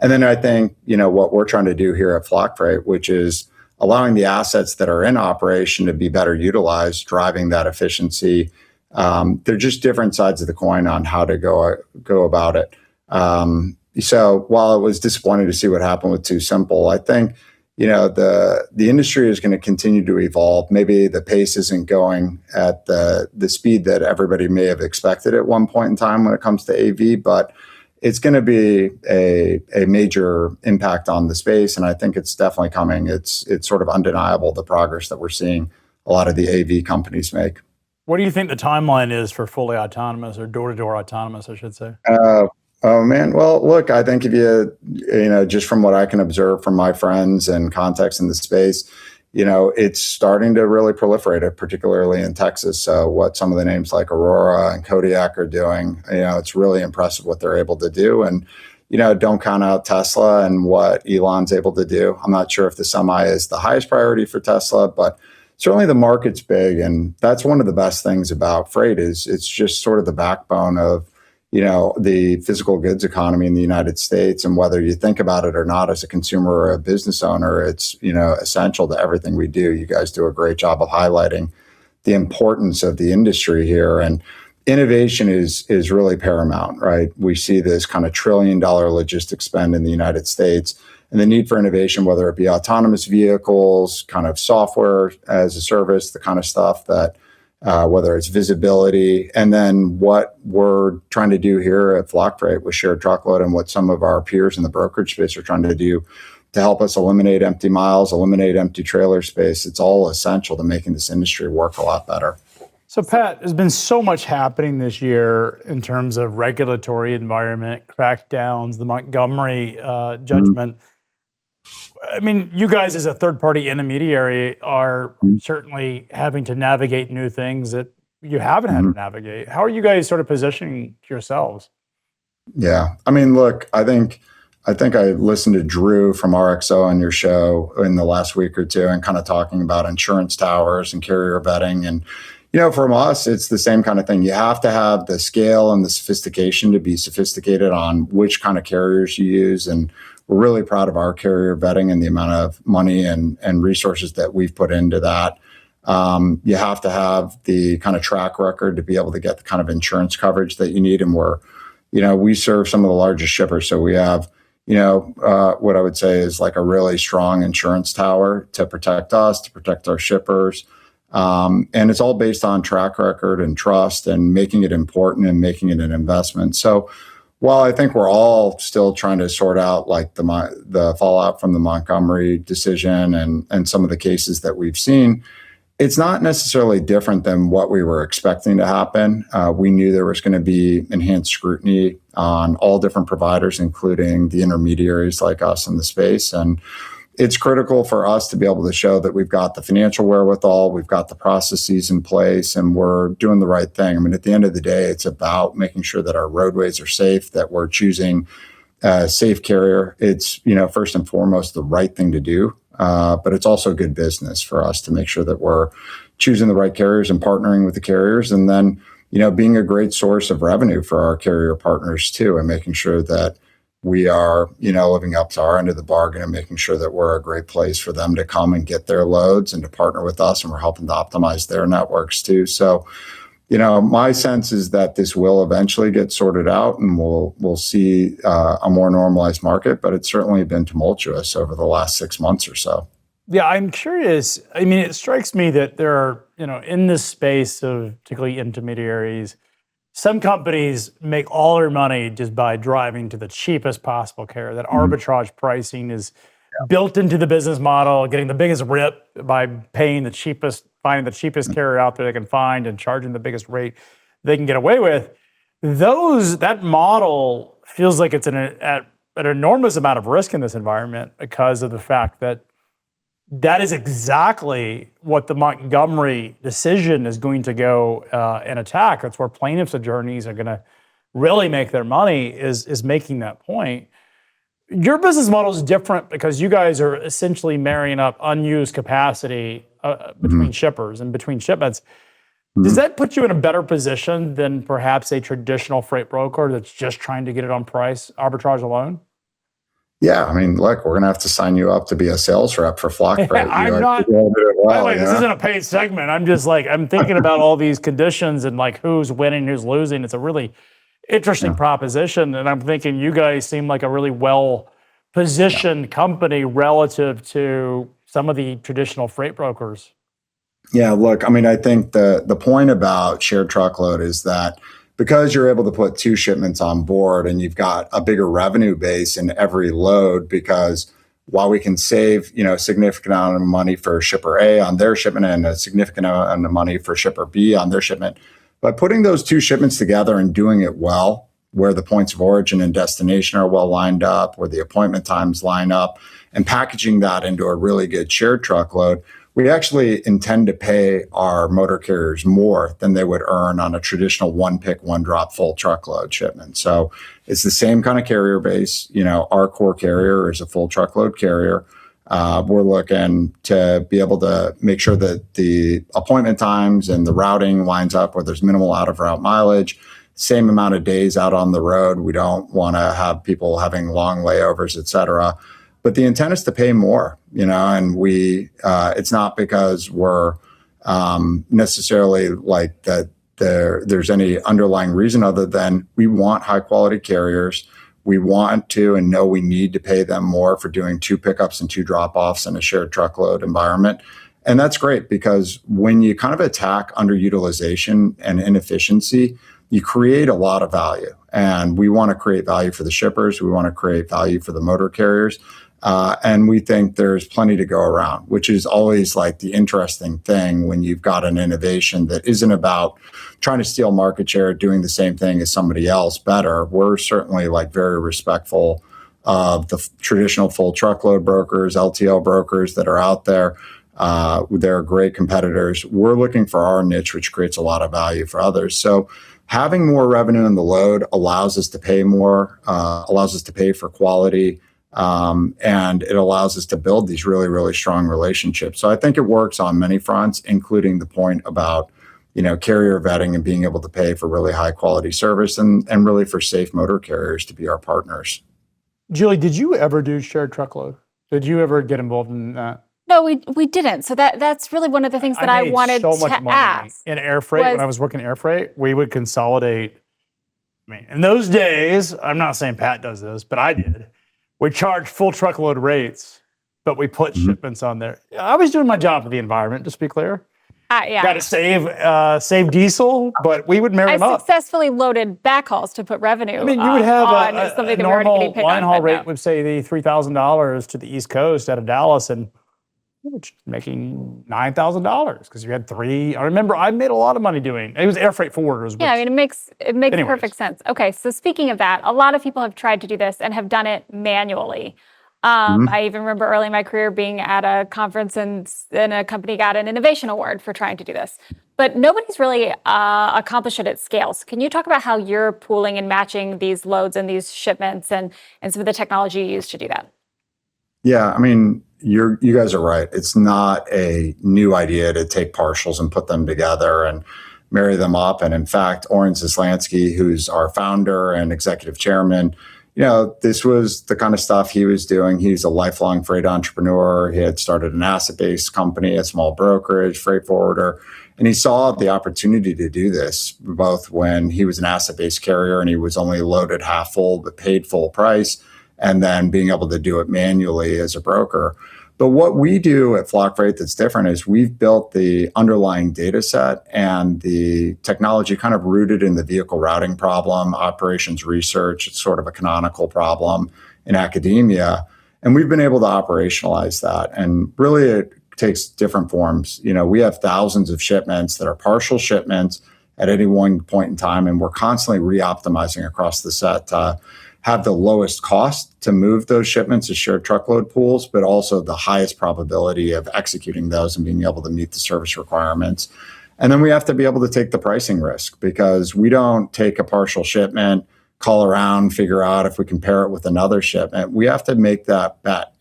And then I think, what we're trying to do here at Flock Freight, which is allowing the assets that are in operation to be better utilized, driving that efficiency. They're just different sides of the coin on how to go about it. So while it was disappointing to see what happened with TuSimple, I think, the industry is going to continue to evolve. Maybe the pace isn't going at the speed that everybody may have expected at one point in time when it comes to AV, but it's going to be a major impact on the space. And I think it's definitely coming. It's sort of undeniable, the progress that we're seeing a lot of the AV companies make. What do you think the timeline is for fully autonomous or door-to-door autonomous, I should say? Oh man. Well, look, I think if you just from what I can observe from my friends and contacts in the space, it's starting to really proliferate, particularly in Texas. So what some of the names like Aurora and Kodiak are doing, it's really impressive what they're able to do. And, don't count out Tesla and what Elon's able to do. I'm not sure if the semi is the highest priority for Tesla, but certainly the market's big. And that's one of the best things about freight is it's just sort of the backbone of the physical goods economy in the United States. And whether you think about it or not as a consumer or a business owner, it's, essential to everything we do. You guys do a great job of highlighting the importance of the industry here. And innovation is really paramount, right? We see this kind of $1 trillion logistics spend in the United States and the need for innovation, whether it be autonomous vehicles, kind of software as a service, the kind of stuff that whether it's visibility, and then what we're trying to do here at Flock Freight with shared truckload and what some of our peers in the brokerage space are trying to do to help us eliminate empty miles, eliminate empty trailer space. It's all essential to making this industry work a lot better. So Pat, there's been so much happening this year in terms of regulatory environment, crackdowns, the Montgomery judgment. I mean, you guys as a third-party intermediary are certainly having to navigate new things that you haven't had to navigate. How are you guys sort of positioning yourselves? Yeah, I mean, look, I think I listened to Drew from RXO on your show in the last week or two and kind of talking about insurance towers and carrier vetting. And, from us, it's the same kind of thing. You have to have the scale and the sophistication to be sophisticated on which kind of carriers you use. And we're really proud of our carrier vetting and the amount of money and resources that we've put into that. You have to have the kind of track record to be able to get the kind of insurance coverage that you need. And we serve some of the largest shippers. So we have, what I would say is like a really strong insurance tower to protect us, to protect our shippers. And it's all based on track record and trust and making it important and making it an investment. So while I think we're all still trying to sort out like the fallout from the Montgomery decision and some of the cases that we've seen, It's not necessarily different than what we were expecting to happen. We knew there was going to be enhanced scrutiny on all different providers, including the intermediaries like us in the space. And it's critical for us to be able to show that we've got the financial wherewithal, we've got the processes in place, and we're doing the right thing. I mean, at the end of the day, it's about making sure that our roadways are safe, that we're choosing a safe carrier. It's, first and foremost, the right thing to do. But it's also good business for us to make sure that we're choosing the right carriers and partnering with the carriers, and then, being a great source of revenue for our carrier partners too, and making sure that we are, living up to our end of the bargain and making sure that we're a great place for them to come and get their loads and to partner with us, and we're helping to optimize their networks too. So, my sense is that this will eventually get sorted out, and we'll see a more normalized market, but it's certainly been tumultuous over the last 6 months or so. Yeah, I'm curious. I mean, it strikes me that there are, in this space of particularly intermediaries, some companies make all their money just by driving to the cheapest possible carrier. That arbitrage pricing is built into the business model, getting the biggest rip by paying the cheapest, finding the cheapest carrier out there they can find and charging the biggest rate they can get away with. That model feels like it's at an enormous amount of risk in this environment because of the fact that is exactly what the Montgomery decision is going to go and attack. That's where plaintiffs' attorneys are going to really make their money, is making that point. Your business model is different because you guys are essentially marrying up unused capacity between shippers and between shipments. Does that put you in a better position than perhaps a traditional freight broker that's just trying to get it on price arbitrage alone? Yeah, I mean, look, we're going to have to sign you up to be a sales rep for Flock Freight. I'm not. By the way, this isn't a paid segment. I'm just I'm thinking about all these conditions and who's winning, who's losing. It's a really interesting proposition, and I'm thinking you guys seem like a really well-positioned company relative to some of the traditional freight brokers. Yeah, look, I mean, I think the point about shared truckload is that because you're able to put two shipments on board and you've got a bigger revenue base in every load, because while we can save, a significant amount of money for shipper A on their shipment and a significant amount of money for shipper B on their shipment, by putting those two shipments together and doing it well, where the points of origin and destination are well lined up, where the appointment times line up, and packaging that into a really good shared truckload, we actually intend to pay our motor carriers more than they would earn on a traditional one-pick, one-drop full truckload shipment. So it's the same kind of carrier base. Our core carrier is a full truckload carrier. We're looking to be able to make sure that the appointment times and the routing lines up where there's minimal out-of-route mileage, same amount of days out on the road. We don't want to have people having long layovers, et cetera. But the intent is to pay more, and it's not because we're necessarily that there's any underlying reason other than we want high quality carriers. We want to and know we need to pay them more for doing two pickups and two drop-offs in a shared truckload environment. And that's great because when you kind of attack underutilization and inefficiency, you create a lot of value. And we want to create value for the shippers. We want to create value for the motor carriers. And we think there's plenty to go around, which is always the interesting thing when you've got an innovation that isn't about trying to steal market share, doing the same thing as somebody else better. We're certainly very respectful of the traditional full truckload brokers, LTL brokers that are out there. They're great competitors. We're looking for our niche, which creates a lot of value for others. So having more revenue in the load allows us to pay more, allows us to pay for quality. And it allows us to build these really, really strong relationships. So I think it works on many fronts, including the point about, carrier vetting and being able to pay for really high quality service and really for safe motor carriers to be our partners. Julie, did you ever do shared truckload? Did you ever get involved in that? No, we didn't. So that's really one of the things that I wanted so much to money ask. In air freight, when I was working air freight, we would consolidate. I mean, in those days, I'm not saying Pat does this, but I did. We charged full truckload rates, but we put shipments on there. I was doing my job for the environment, just to be clear. Yeah. Got to save diesel, but we would marry them I up. successfully loaded backhauls to put revenue. I mean, you would have something a that we're already normal getting paid line on, haul but rate no. would say the $3,000 to the East Coast out of Dallas, and which making $9,000 because you had three. I remember I made a lot of money doing it. Was air freight forwarders. Yeah, I mean, it makes perfect sense. Okay, so speaking of that, a lot of people have tried to do this and have done it manually. I even remember early in my career being at a conference and a company got an innovation award for trying to do this. But nobody's really accomplished it at scale. So can you talk about how you're pooling and matching these loads and these shipments and some of the technology you use to do that? Yeah, I mean, you guys are right. It's not a new idea to take partials and put them together and marry them up. And in fact, Oren Zaslansky, who's our founder and executive chairman, this was the kind of stuff he was doing. He's a lifelong freight entrepreneur. He had started an asset-based company, a small brokerage, freight forwarder, and he saw the opportunity to do this both when he was an asset-based carrier and he was only loaded half full but paid full price, and then being able to do it manually as a broker. But what we do at Flock Freight that's different is we've built the underlying data set and the technology kind of rooted in the vehicle routing problem, operations research. It's sort of a canonical problem in academia. And we've been able to operationalize that. And really it takes different forms. We have thousands of shipments that are partial shipments at any one point in time. And we're constantly re-optimizing across the set to have the lowest cost to move those shipments as shared truckload pools, but also the highest probability of executing those and being able to meet the service requirements. And then we have to be able to take the pricing risk because we don't take a partial shipment, call around, figure out if we can pair it with another shipment. We have to make that bet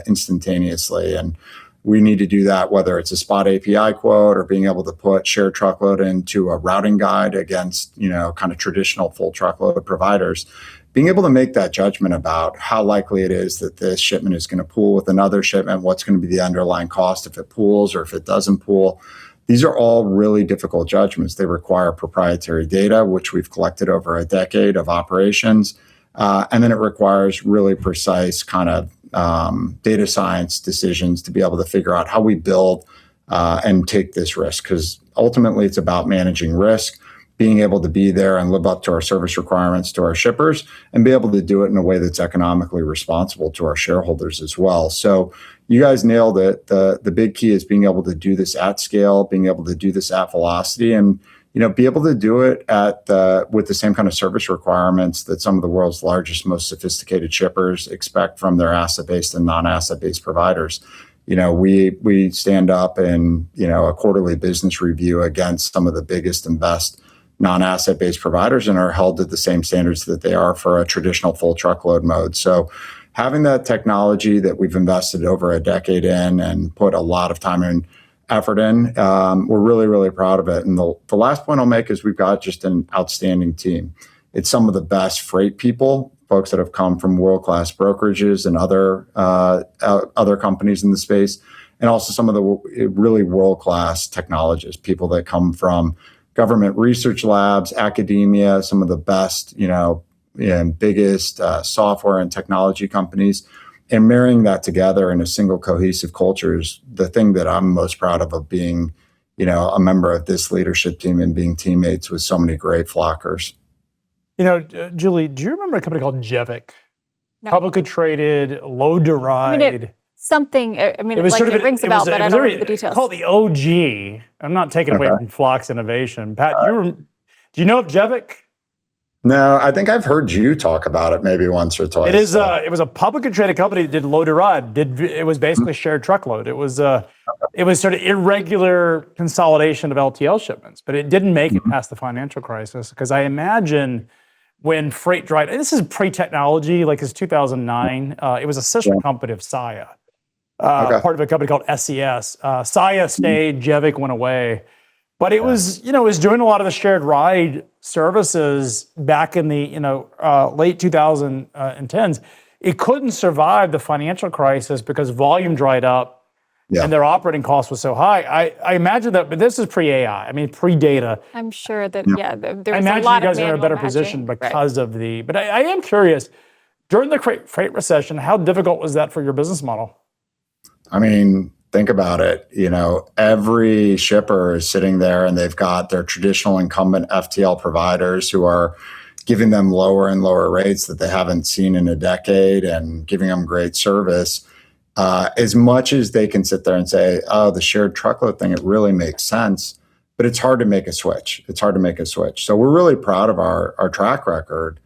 instantaneously. And we need to do that, whether it's a spot API quote or being able to put shared truckload into a routing guide against, kind of traditional full truckload providers. Being able to make that judgment about how likely it is that this shipment is going to pool with another shipment, what's going to be the underlying cost if it pools or if it doesn't pool. These are all really difficult judgments. They require proprietary data, which we've collected over a decade of operations. And then it requires really precise kind of data science decisions to be able to figure out how we build and take this risk. Because ultimately, it's about managing risk, being able to be there and live up to our service requirements to our shippers and be able to do it in a way that's economically responsible to our shareholders as well. So you guys nailed it. The big key is being able to do this at scale, being able to do this at velocity, and be able to do it with the same kind of service requirements that some of the world's largest, most sophisticated shippers expect from their asset-based and non-asset-based providers. We stand up in a quarterly business review against some of the biggest and best non-asset-based providers and are held to the same standards that they are for a traditional full truckload mode. So having that technology that we've invested over a decade in and put a lot of time and effort in, we're really, really proud of it. And the last point I'll make is we've got just an outstanding team. It's some of the best freight people, folks that have come from world-class brokerages and other companies in the space, and also some of the really world-class technologists, people that come from government research labs, academia, some of the best, and biggest software and technology companies. And marrying that together in a single cohesive culture is the thing that I'm most proud of being, a member of this leadership team and being teammates with so many great flockers. Julie, do you remember a company called Jevic? No. Publicly traded, load to ride. It rings a bell, but I don't know the details. Called the OG. I'm not taking away from Flock's innovation. Pat, do you know of Jevic? No, I think I've heard you talk about it maybe once or twice. It was a publicly traded company that did load to ride. It was basically shared truckload. It was sort of irregular consolidation of LTL shipments, but it didn't make it past the financial crisis because I imagine when freight dried. This is pre-technology, like it's 2009. It was a sister company of Saia. Part of a company called SES. Saia stayed, Jevic went away. But it was, it was doing a lot of the shared ride services back in the, late 2010s. It couldn't survive the financial crisis because volume dried up and their operating cost was so high. I imagine that, but this is pre-AI. I mean, pre-data. I'm sure that, there I was imagine a lot you guys of are in a better matching. position because of the, but I am curious, during the freight recession, how difficult was that for your business model? I mean, think about it. Every shipper is sitting there and they've got their traditional incumbent FTL providers who are giving them lower and lower rates that they haven't seen in a decade and giving them great service. as much as they can sit there and say, oh, the shared truckload thing, it really makes sense, but it's hard to make a switch. So we're really proud of our track record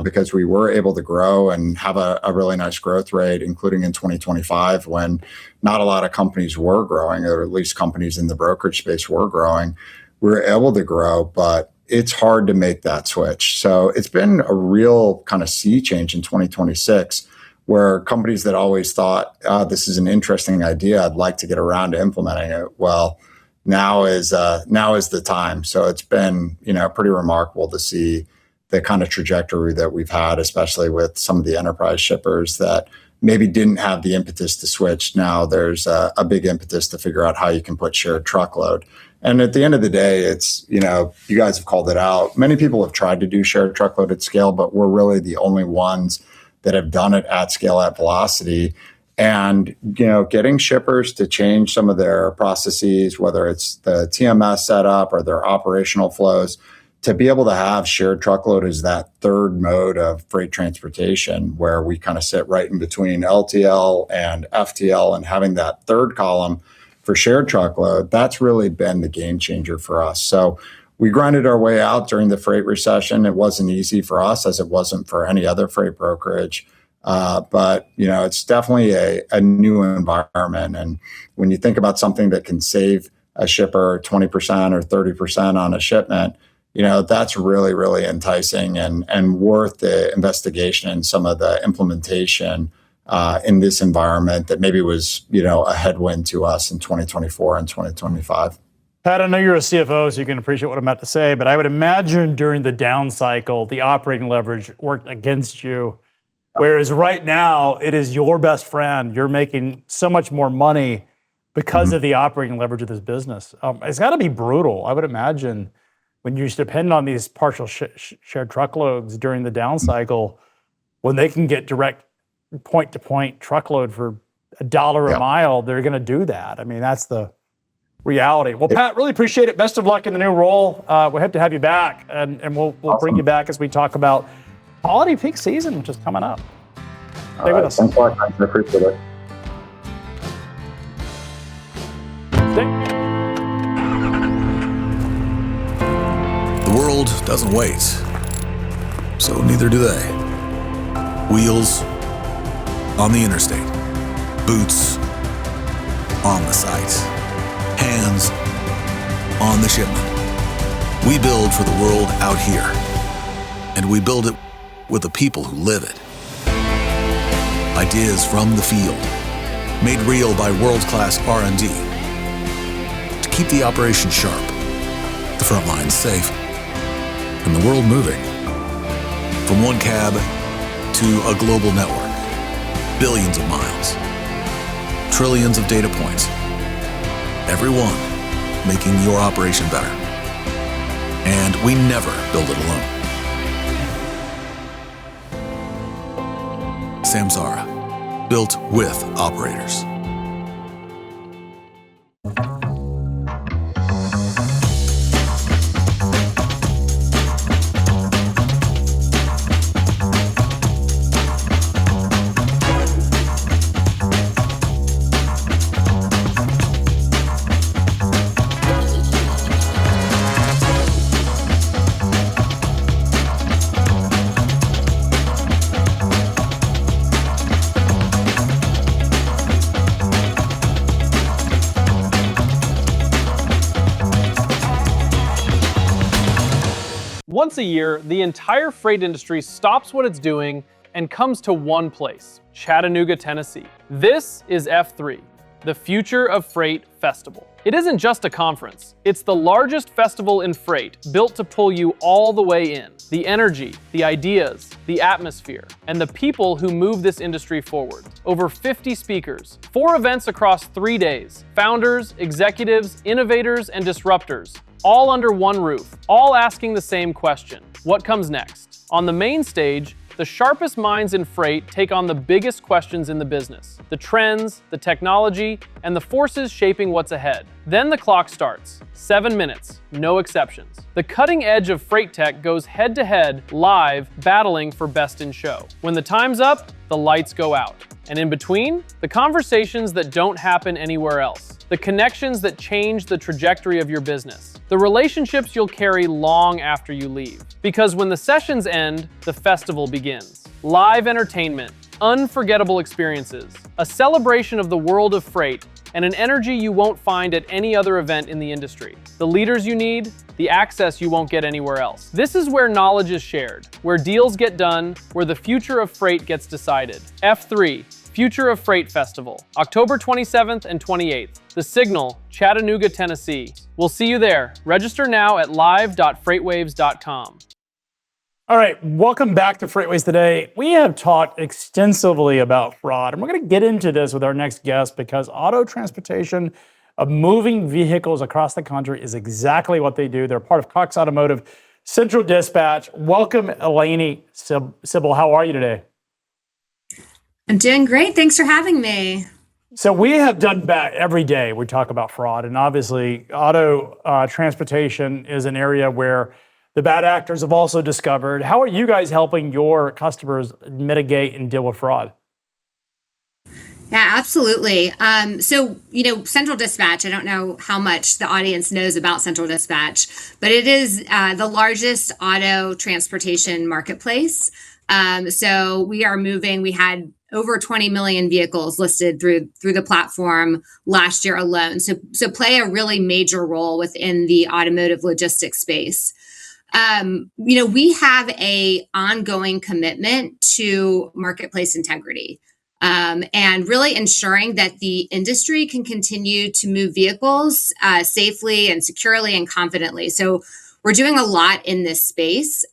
because we were able to grow and have a really nice growth rate, including in 2025 when not a lot of companies were growing, or at least companies in the brokerage space were growing. We were able to grow, but it's hard to make that switch. So it's been a real kind of sea change in 2026, where companies that always thought, this is an interesting idea, I'd like to get around to implementing it. Well, now is the time. So it's been, pretty remarkable to see the kind of trajectory that we've had, especially with some of the enterprise shippers that maybe didn't have the impetus to switch. Now there's a big impetus to figure out how you can put shared truckload. And at the end of the day, it's, you guys have called it out. Many people have tried to do shared truckload at scale, but we're really the only ones that have done it at scale, at velocity. And, getting shippers to change some of their processes, whether it's the TMS setup or their operational flows, to be able to have shared truckload as that third mode of freight transportation, where we kind of sit right in between LTL and FTL, and having that third column for shared truckload, that's really been the game changer for us. So we grinded our way out during the freight recession. It wasn't easy for us, as it wasn't for any other freight brokerage. But, it's definitely a new environment. And when you think about something that can save a shipper 20% or 30% on a shipment, that's really, really enticing and worth the investigation and some of the implementation in this environment that maybe was, a headwind to us in 2024 and 2025. Pat, I know you're a CFO, so you can appreciate what I'm about to say, but I would imagine during the down cycle, the operating leverage worked against you, whereas right now, it is your best friend. You're making so much more money because of the operating leverage of this business. It's got to be brutal, I would imagine, when you depend on these partial shared truckloads during the down cycle, when they can get direct point-to-point truckload for $1 a mile, they're going to do that. I mean, that's the reality. Well, Pat, really appreciate it. Best of luck in the new role. We hope to have you back, and we'll awesome. Bring you back as we talk about holiday peak season, which is coming up. Stay with us. Thanks a lot, guys. I appreciate it. The world doesn't wait, so neither do they. Wheels on the interstate, boots on the site, hands on the shipment. We build for the world out here, and we build it with the people who live it. Ideas from the field, made real by world-class R&D to keep the operation sharp, the front lines safe, and the world moving. From one cab to a global network, billions of miles, trillions of data points, every one making your operation better. And we never build it alone. Samsara, built with operators. Once a year, the entire freight industry stops what it's doing and comes to one place, Chattanooga, Tennessee. This is F3, the Future of Freight Festival. It isn't just a conference. It's the largest festival in freight, built to pull you all the way in. The energy, the ideas, the atmosphere, and the people who move this industry forward. Over 50 speakers, 4 events across 3 days, founders, executives, innovators, and disruptors, all under one roof, all asking the same question: what comes next? On the main stage, The sharpest minds in freight take on the biggest questions in the business, the trends, the technology, and the forces shaping what's ahead. Then the clock starts. 7 minutes, no exceptions. The cutting edge of freight tech goes head-to-head, live, battling for best in show. When the time's up, the lights go out. And in between, the conversations that don't happen anywhere else. The connections that change the trajectory of your business. The relationships you'll carry long after you leave. Because when the sessions end, the festival begins. Live entertainment, unforgettable experiences, a celebration of the world of freight, and an energy you won't find at any other event in the industry. The leaders you need, the access you won't get anywhere else. This is where knowledge is shared, where deals get done, where the future of freight gets decided. F3, Future of Freight Festival, October 27th and 28th. The Signal, Chattanooga, Tennessee. We'll see you there. Register now at live.freightwaves.com. All right, welcome back to FreightWaves Today. We have talked extensively about fraud, and we're going to get into this with our next guest because auto transportation of moving vehicles across the country is exactly what they do. They're part of Cox Automotive Central Dispatch. Welcome, Elaine Sybil. How are you today? I'm doing great. Thanks for having me. So we have done back every day. We talk about fraud, and obviously auto transportation is an area where the bad actors have also discovered. How are you guys helping your customers mitigate and deal with fraud? Yeah, absolutely. Central Dispatch, I don't know how much the audience knows about Central Dispatch, but it is the largest auto transportation marketplace. We had over 20 million vehicles listed through the platform last year alone. So play a really major role within the automotive logistics space. We have a ongoing commitment to marketplace integrity, and really ensuring that the industry can continue to move vehicles safely and securely and confidently. So we're doing a lot in this space.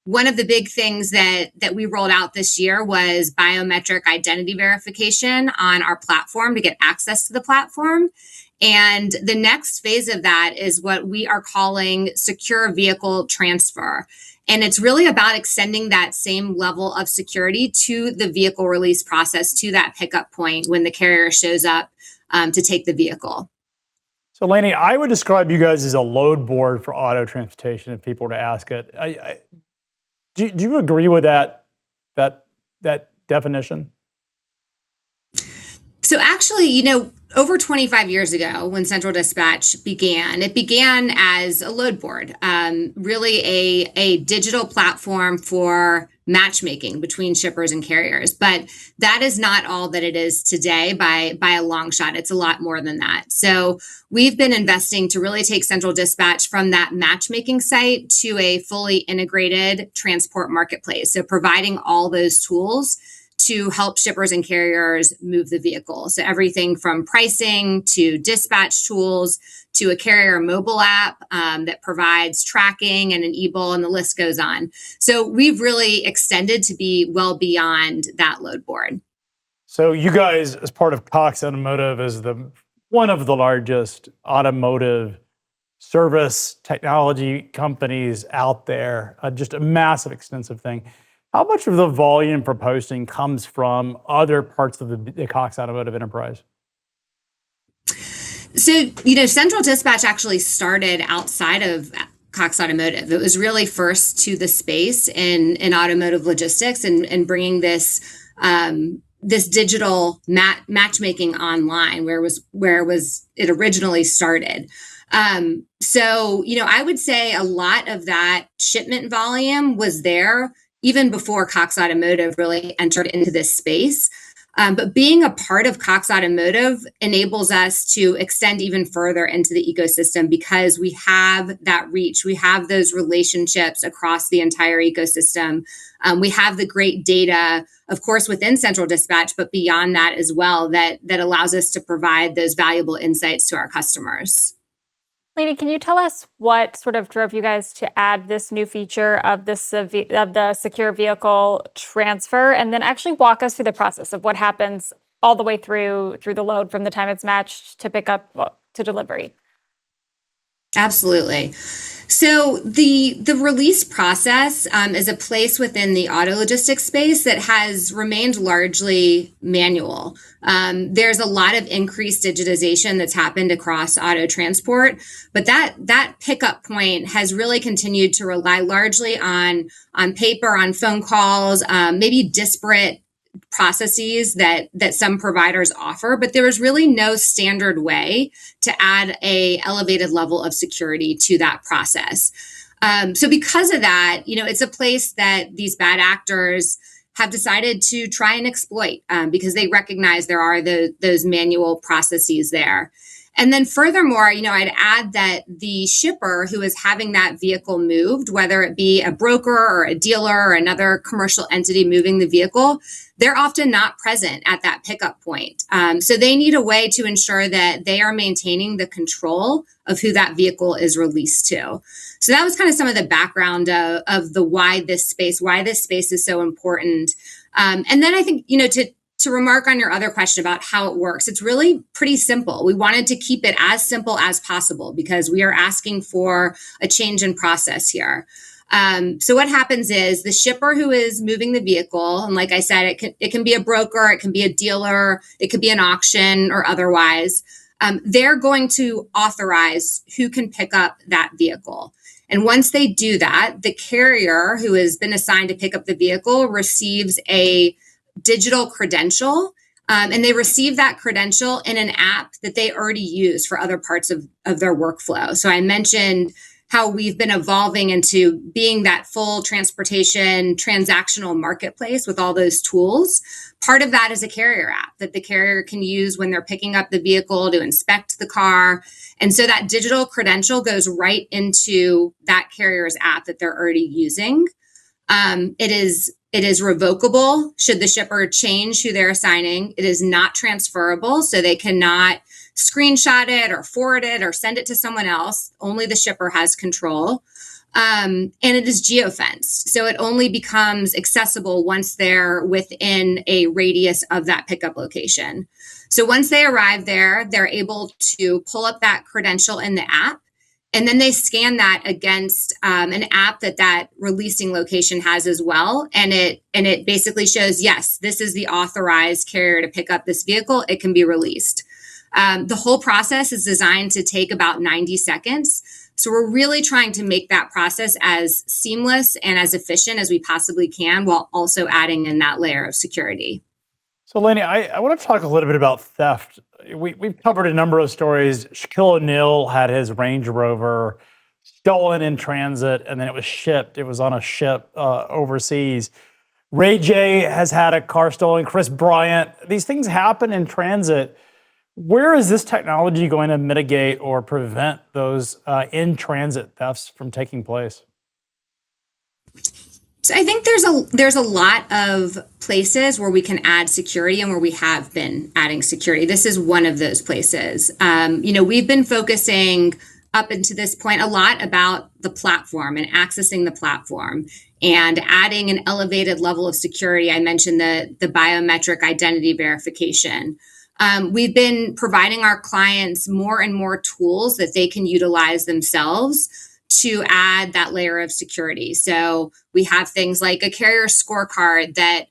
One of the big things that we rolled out this year was biometric identity verification on our platform to get access to the platform. And the next phase of that is what we are calling secure vehicle transfer. And it's really about extending that same level of security to the vehicle release process, to that pickup point when the carrier shows up to take the vehicle. So Laney, I would describe you guys as a load board for auto transportation if people were to ask it. Do you agree with that definition? So actually, over 25 years ago, when Central Dispatch began, it began as a load board, really a digital platform for matchmaking between shippers and carriers. But that is not all that it is today by a long shot. It's a lot more than that. So we've been investing to really take Central Dispatch from that matchmaking site to a fully integrated transport marketplace. So providing all those tools to help shippers and carriers move the vehicle. So everything from pricing to dispatch tools to a carrier mobile app that provides tracking and an e-bill, and the list goes on. So we've really extended to be well beyond that load board. So you guys, as part of Cox Automotive, is one of the largest automotive service technology companies out there, just a massive, extensive thing. How much of the volume for posting comes from other parts of the Cox Automotive enterprise? So, Central Dispatch actually started outside of Cox Automotive. It was really first to the space in automotive logistics and bringing this digital matchmaking online, where it originally started. I would say a lot of that shipment volume was there even before Cox Automotive really entered into this space. But being a part of Cox Automotive enables us to extend even further into the ecosystem because we have that reach. We have those relationships across the entire ecosystem. We have the great data, of course, within Central Dispatch, but beyond that as well, that allows us to provide those valuable insights to our customers. Lady, can you tell us what sort of drove you guys to add this new feature of the secure vehicle transfer, and then actually walk us through the process of what happens all the way through the load from the time it's matched to pick up to delivery? Absolutely. So the release process is a place within the auto logistics space that has remained largely manual. There's a lot of increased digitization that's happened across auto transport, but that pickup point has really continued to rely largely on paper, on phone calls, maybe disparate processes that some providers offer, but there was really no standard way to add a elevated level of security to that process. So because of that, it's a place that these bad actors have decided to try and exploit because they recognize there are those manual processes there. And then furthermore, I'd add that the shipper who is having that vehicle moved, whether it be a broker or a dealer or another commercial entity moving the vehicle, they're often not present at that pickup point. So they need a way to ensure that they are maintaining the control of who that vehicle is released to. So that was kind of some of the background of the why this space is so important. And then I think, to remark on your other question about how it works, it's really pretty simple. We wanted to keep it as simple as possible because we are asking for a change in process here. So what happens is the shipper who is moving the vehicle, and like I said, it can be a broker, it can be a dealer, it could be an auction or otherwise, they're going to authorize who can pick up that vehicle. And once they do that, the carrier who has been assigned to pick up the vehicle receives a digital credential, and they receive that credential in an app that they already use for other parts of their workflow. So I mentioned how we've been evolving into being that full transportation transactional marketplace with all those tools. Part of that is a carrier app that the carrier can use when they're picking up the vehicle to inspect the car. And so that digital credential goes right into that carrier's app that they're already using. It is revocable should the shipper change who they're assigning. It is not transferable, so they cannot screenshot it or forward it or send it to someone else. Only the shipper has control. And it is geofenced, so it only becomes accessible once they're within a radius of that pickup location. So once they arrive there, they're able to pull up that credential in the app. And then they scan that against an app that releasing location has as well. And it basically shows, yes, this is the authorized carrier to pick up this vehicle. It can be released. The whole process is designed to take about 90 seconds. So we're really trying to make that process as seamless and as efficient as we possibly can while also adding in that layer of security. So Lainey, I want to talk a little bit about theft. We've covered a number of stories. Shaquille O'Neal had his Range Rover stolen in transit, and then it was shipped. It was on a ship overseas. Ray J has had a car stolen. Chris Bryant. These things happen in transit. Where is this technology going to mitigate or prevent those in-transit thefts from taking place? So I think there's a lot of places where we can add security and where we have been adding security. This is one of those places. We've been focusing up until this point a lot about the platform and accessing the platform and adding an elevated level of security. I mentioned the biometric identity verification. We've been providing our clients more and more tools that they can utilize themselves to add that layer of security. So we have things like a carrier scorecard that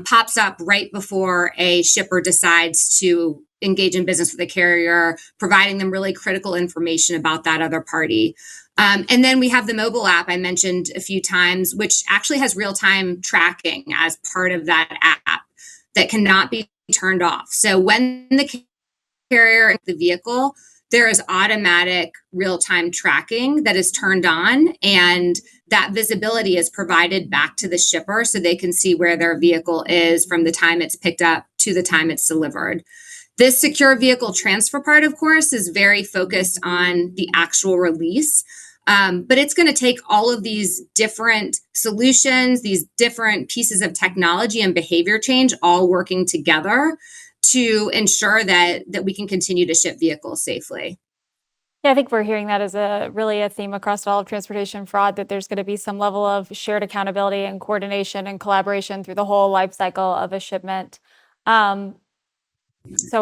pops up right before a shipper decides to engage in business with a carrier, providing them really critical information about that other party. And then we have the mobile app I mentioned a few times, which actually has real-time tracking as part of that app that cannot be turned off. So when the carrier in the vehicle, there is automatic real-time tracking that is turned on, and that visibility is provided back to the shipper so they can see where their vehicle is from the time it's picked up to the time it's delivered. This secure vehicle transfer part, of course, is very focused on the actual release, but it's going to take all of these different solutions, these different pieces of technology and behavior change all working together to ensure that we can continue to ship vehicles safely. Yeah, I think we're hearing that as really a theme across all of transportation fraud, that there's going to be some level of shared accountability and coordination and collaboration through the whole life cycle of a shipment. So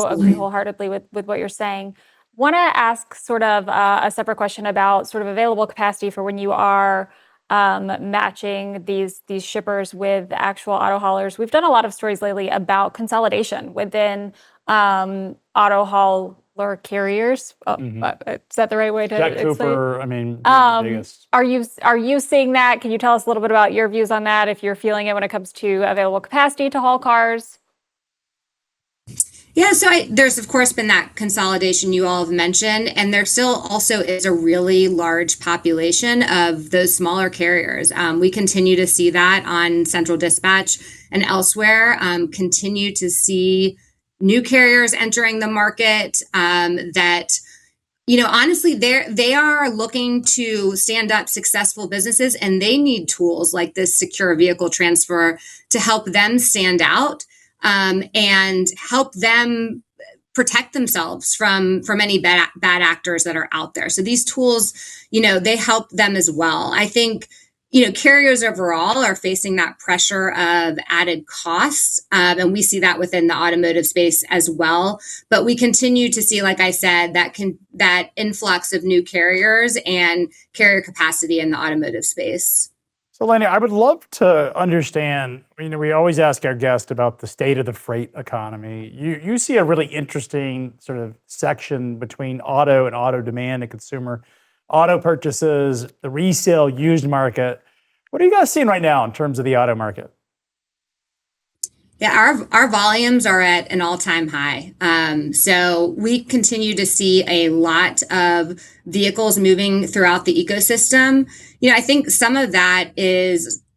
agree wholeheartedly with what you're saying. Want to ask sort of a separate question about sort of available capacity for when you are matching these shippers with actual auto haulers. We've done a lot of stories lately about consolidation within auto hauler carriers. Is that the right way to Jack explain? Cooper, I mean, the biggest. Are you seeing that? Can you tell us a little bit about your views on that? If you're feeling it when it comes to available capacity to haul cars? Yeah, so there's of course been that consolidation you all have mentioned, and there still also is a really large population of those smaller carriers. We continue to see that on Central Dispatch and elsewhere. Continue to see new carriers entering the market that, honestly, they are looking to stand up successful businesses, and they need tools like this secure vehicle transfer to help them stand out. And help them protect themselves from any bad actors that are out there. So these tools, they help them as well. I think, carriers overall are facing that pressure of added costs, and we see that within the automotive space as well. But we continue to see, like I said, that influx of new carriers and carrier capacity in the automotive space. So, Lanny, I would love to understand, we always ask our guests about the state of the freight economy. You see a really interesting sort of section between auto and auto demand and consumer auto purchases, the resale used market. What are you guys seeing right now in terms of the auto market? Yeah, our volumes are at an all-time high. So we continue to see a lot of vehicles moving throughout the ecosystem. I think some of that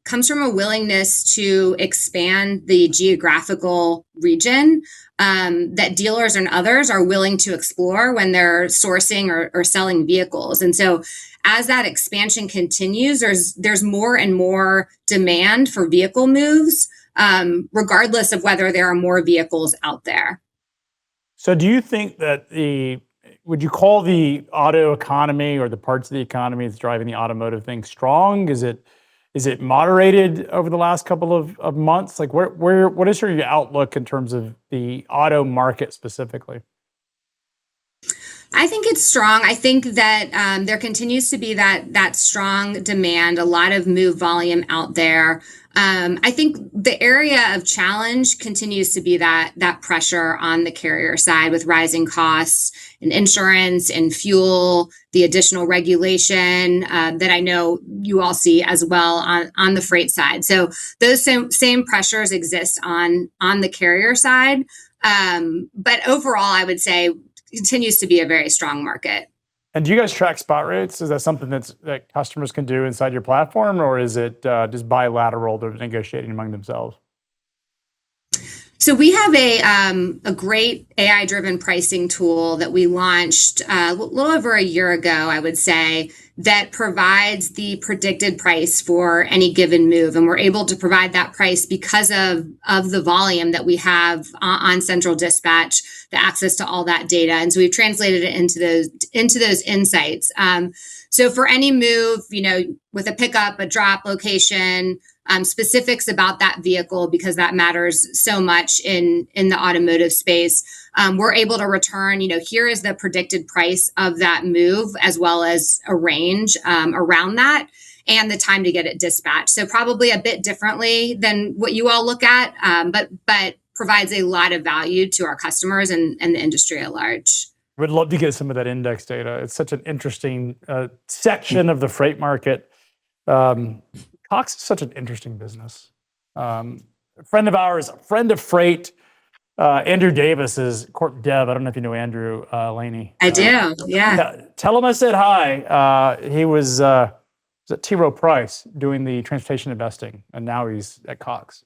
comes from a willingness to expand the geographical region that dealers and others are willing to explore when they're sourcing or selling vehicles. And so as that expansion continues, there's more and more demand for vehicle moves, regardless of whether there are more vehicles out there. So do you think that would you call the auto economy or the parts of the economy that's driving the automotive thing strong? Is it moderated over the last couple of months? Like what is your outlook in terms of the auto market specifically? I think it's strong. I think that there continues to be that strong demand, a lot of move volume out there. I think the area of challenge continues to be that pressure on the carrier side with rising costs and insurance and fuel, the additional regulation that I know you all see as well on the freight side. So those same pressures exist on the carrier side. But overall, I would say continues to be a very strong market. And do you guys track spot rates? Is that something that customers can do inside your platform, or is it just bilateral? They're negotiating among themselves? So we have a great AI-driven pricing tool that we launched a little over a year ago, I would say, that provides the predicted price for any given move. And we're able to provide that price because of the volume that we have on Central Dispatch, the access to all that data. And so we've translated it into those insights. So for any move, with a pickup, a drop location, specifics about that vehicle, because that matters so much in the automotive space, we're able to return, here is the predicted price of that move, as well as a range around that and the time to get it dispatched. So probably a bit differently than what you all look at, but provides a lot of value to our customers and the industry at large. Would love to get some of that index data. It's such an interesting section of the freight market. Cox is such an interesting business. A friend of ours, a friend of Freight, Andrew Davis is corp dev. I don't know if you know Andrew Laney. I do, yeah. Tell him I said hi. He was at T. Rowe Price doing the transportation investing, and now he's at Cox.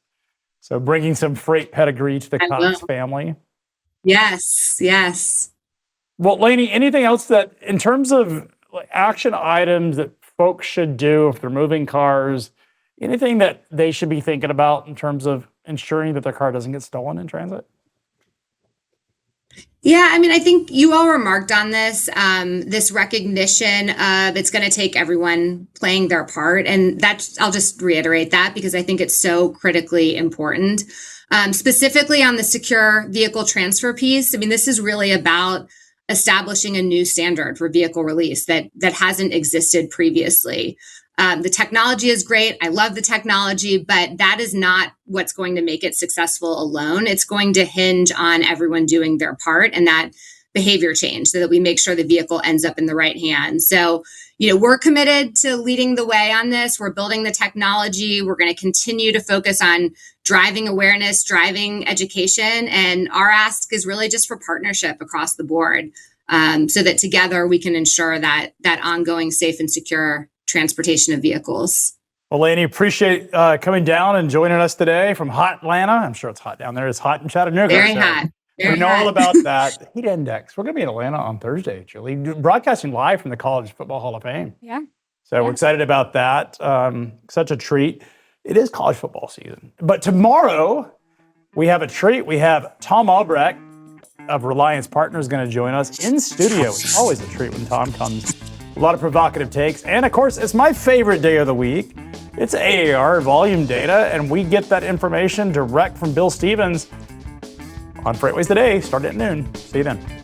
So bringing some freight pedigree to the Cox family. Yes. Well, Laney, anything else that, in terms of action items that folks should do if they're moving cars, anything that they should be thinking about in terms of ensuring that their car doesn't get stolen in transit? Yeah, I think you all remarked on this, this recognition of it's going to take everyone playing their part. And I'll just reiterate that because I think it's so critically important. Specifically on the secure vehicle transfer piece, this is really about establishing a new standard for vehicle release that hasn't existed previously. The technology is great. I love the technology, but that is not what's going to make it successful alone. It's going to hinge on everyone doing their part and that behavior change so that we make sure the vehicle ends up in the right hands. So, we're committed to leading the way on this. We're building the technology. We're going to continue to focus on driving awareness, driving education. And our ask is really just for partnership across the board so that together we can ensure that ongoing safe and secure transportation of vehicles. Well, Lainey, appreciate coming down and joining us today from hot Atlanta. I'm sure it's hot down there. It's hot in Chattanooga. Very hot. We know all about that. Heat index. We're going to be in Atlanta on Thursday, Julie, broadcasting live from the College Football Hall of Fame. Yeah. So we're excited about that. Such a treat. It is college football season. But tomorrow, we have a treat. We have Tom Albrecht of Reliance Partners going to join us in studio. It's always a treat when Tom comes. A lot of provocative takes. And of course, it's my favorite day of the week. It's AAR volume data, and we get that information direct from Bill Stevens on FreightWaves Today, starting at noon. See you then.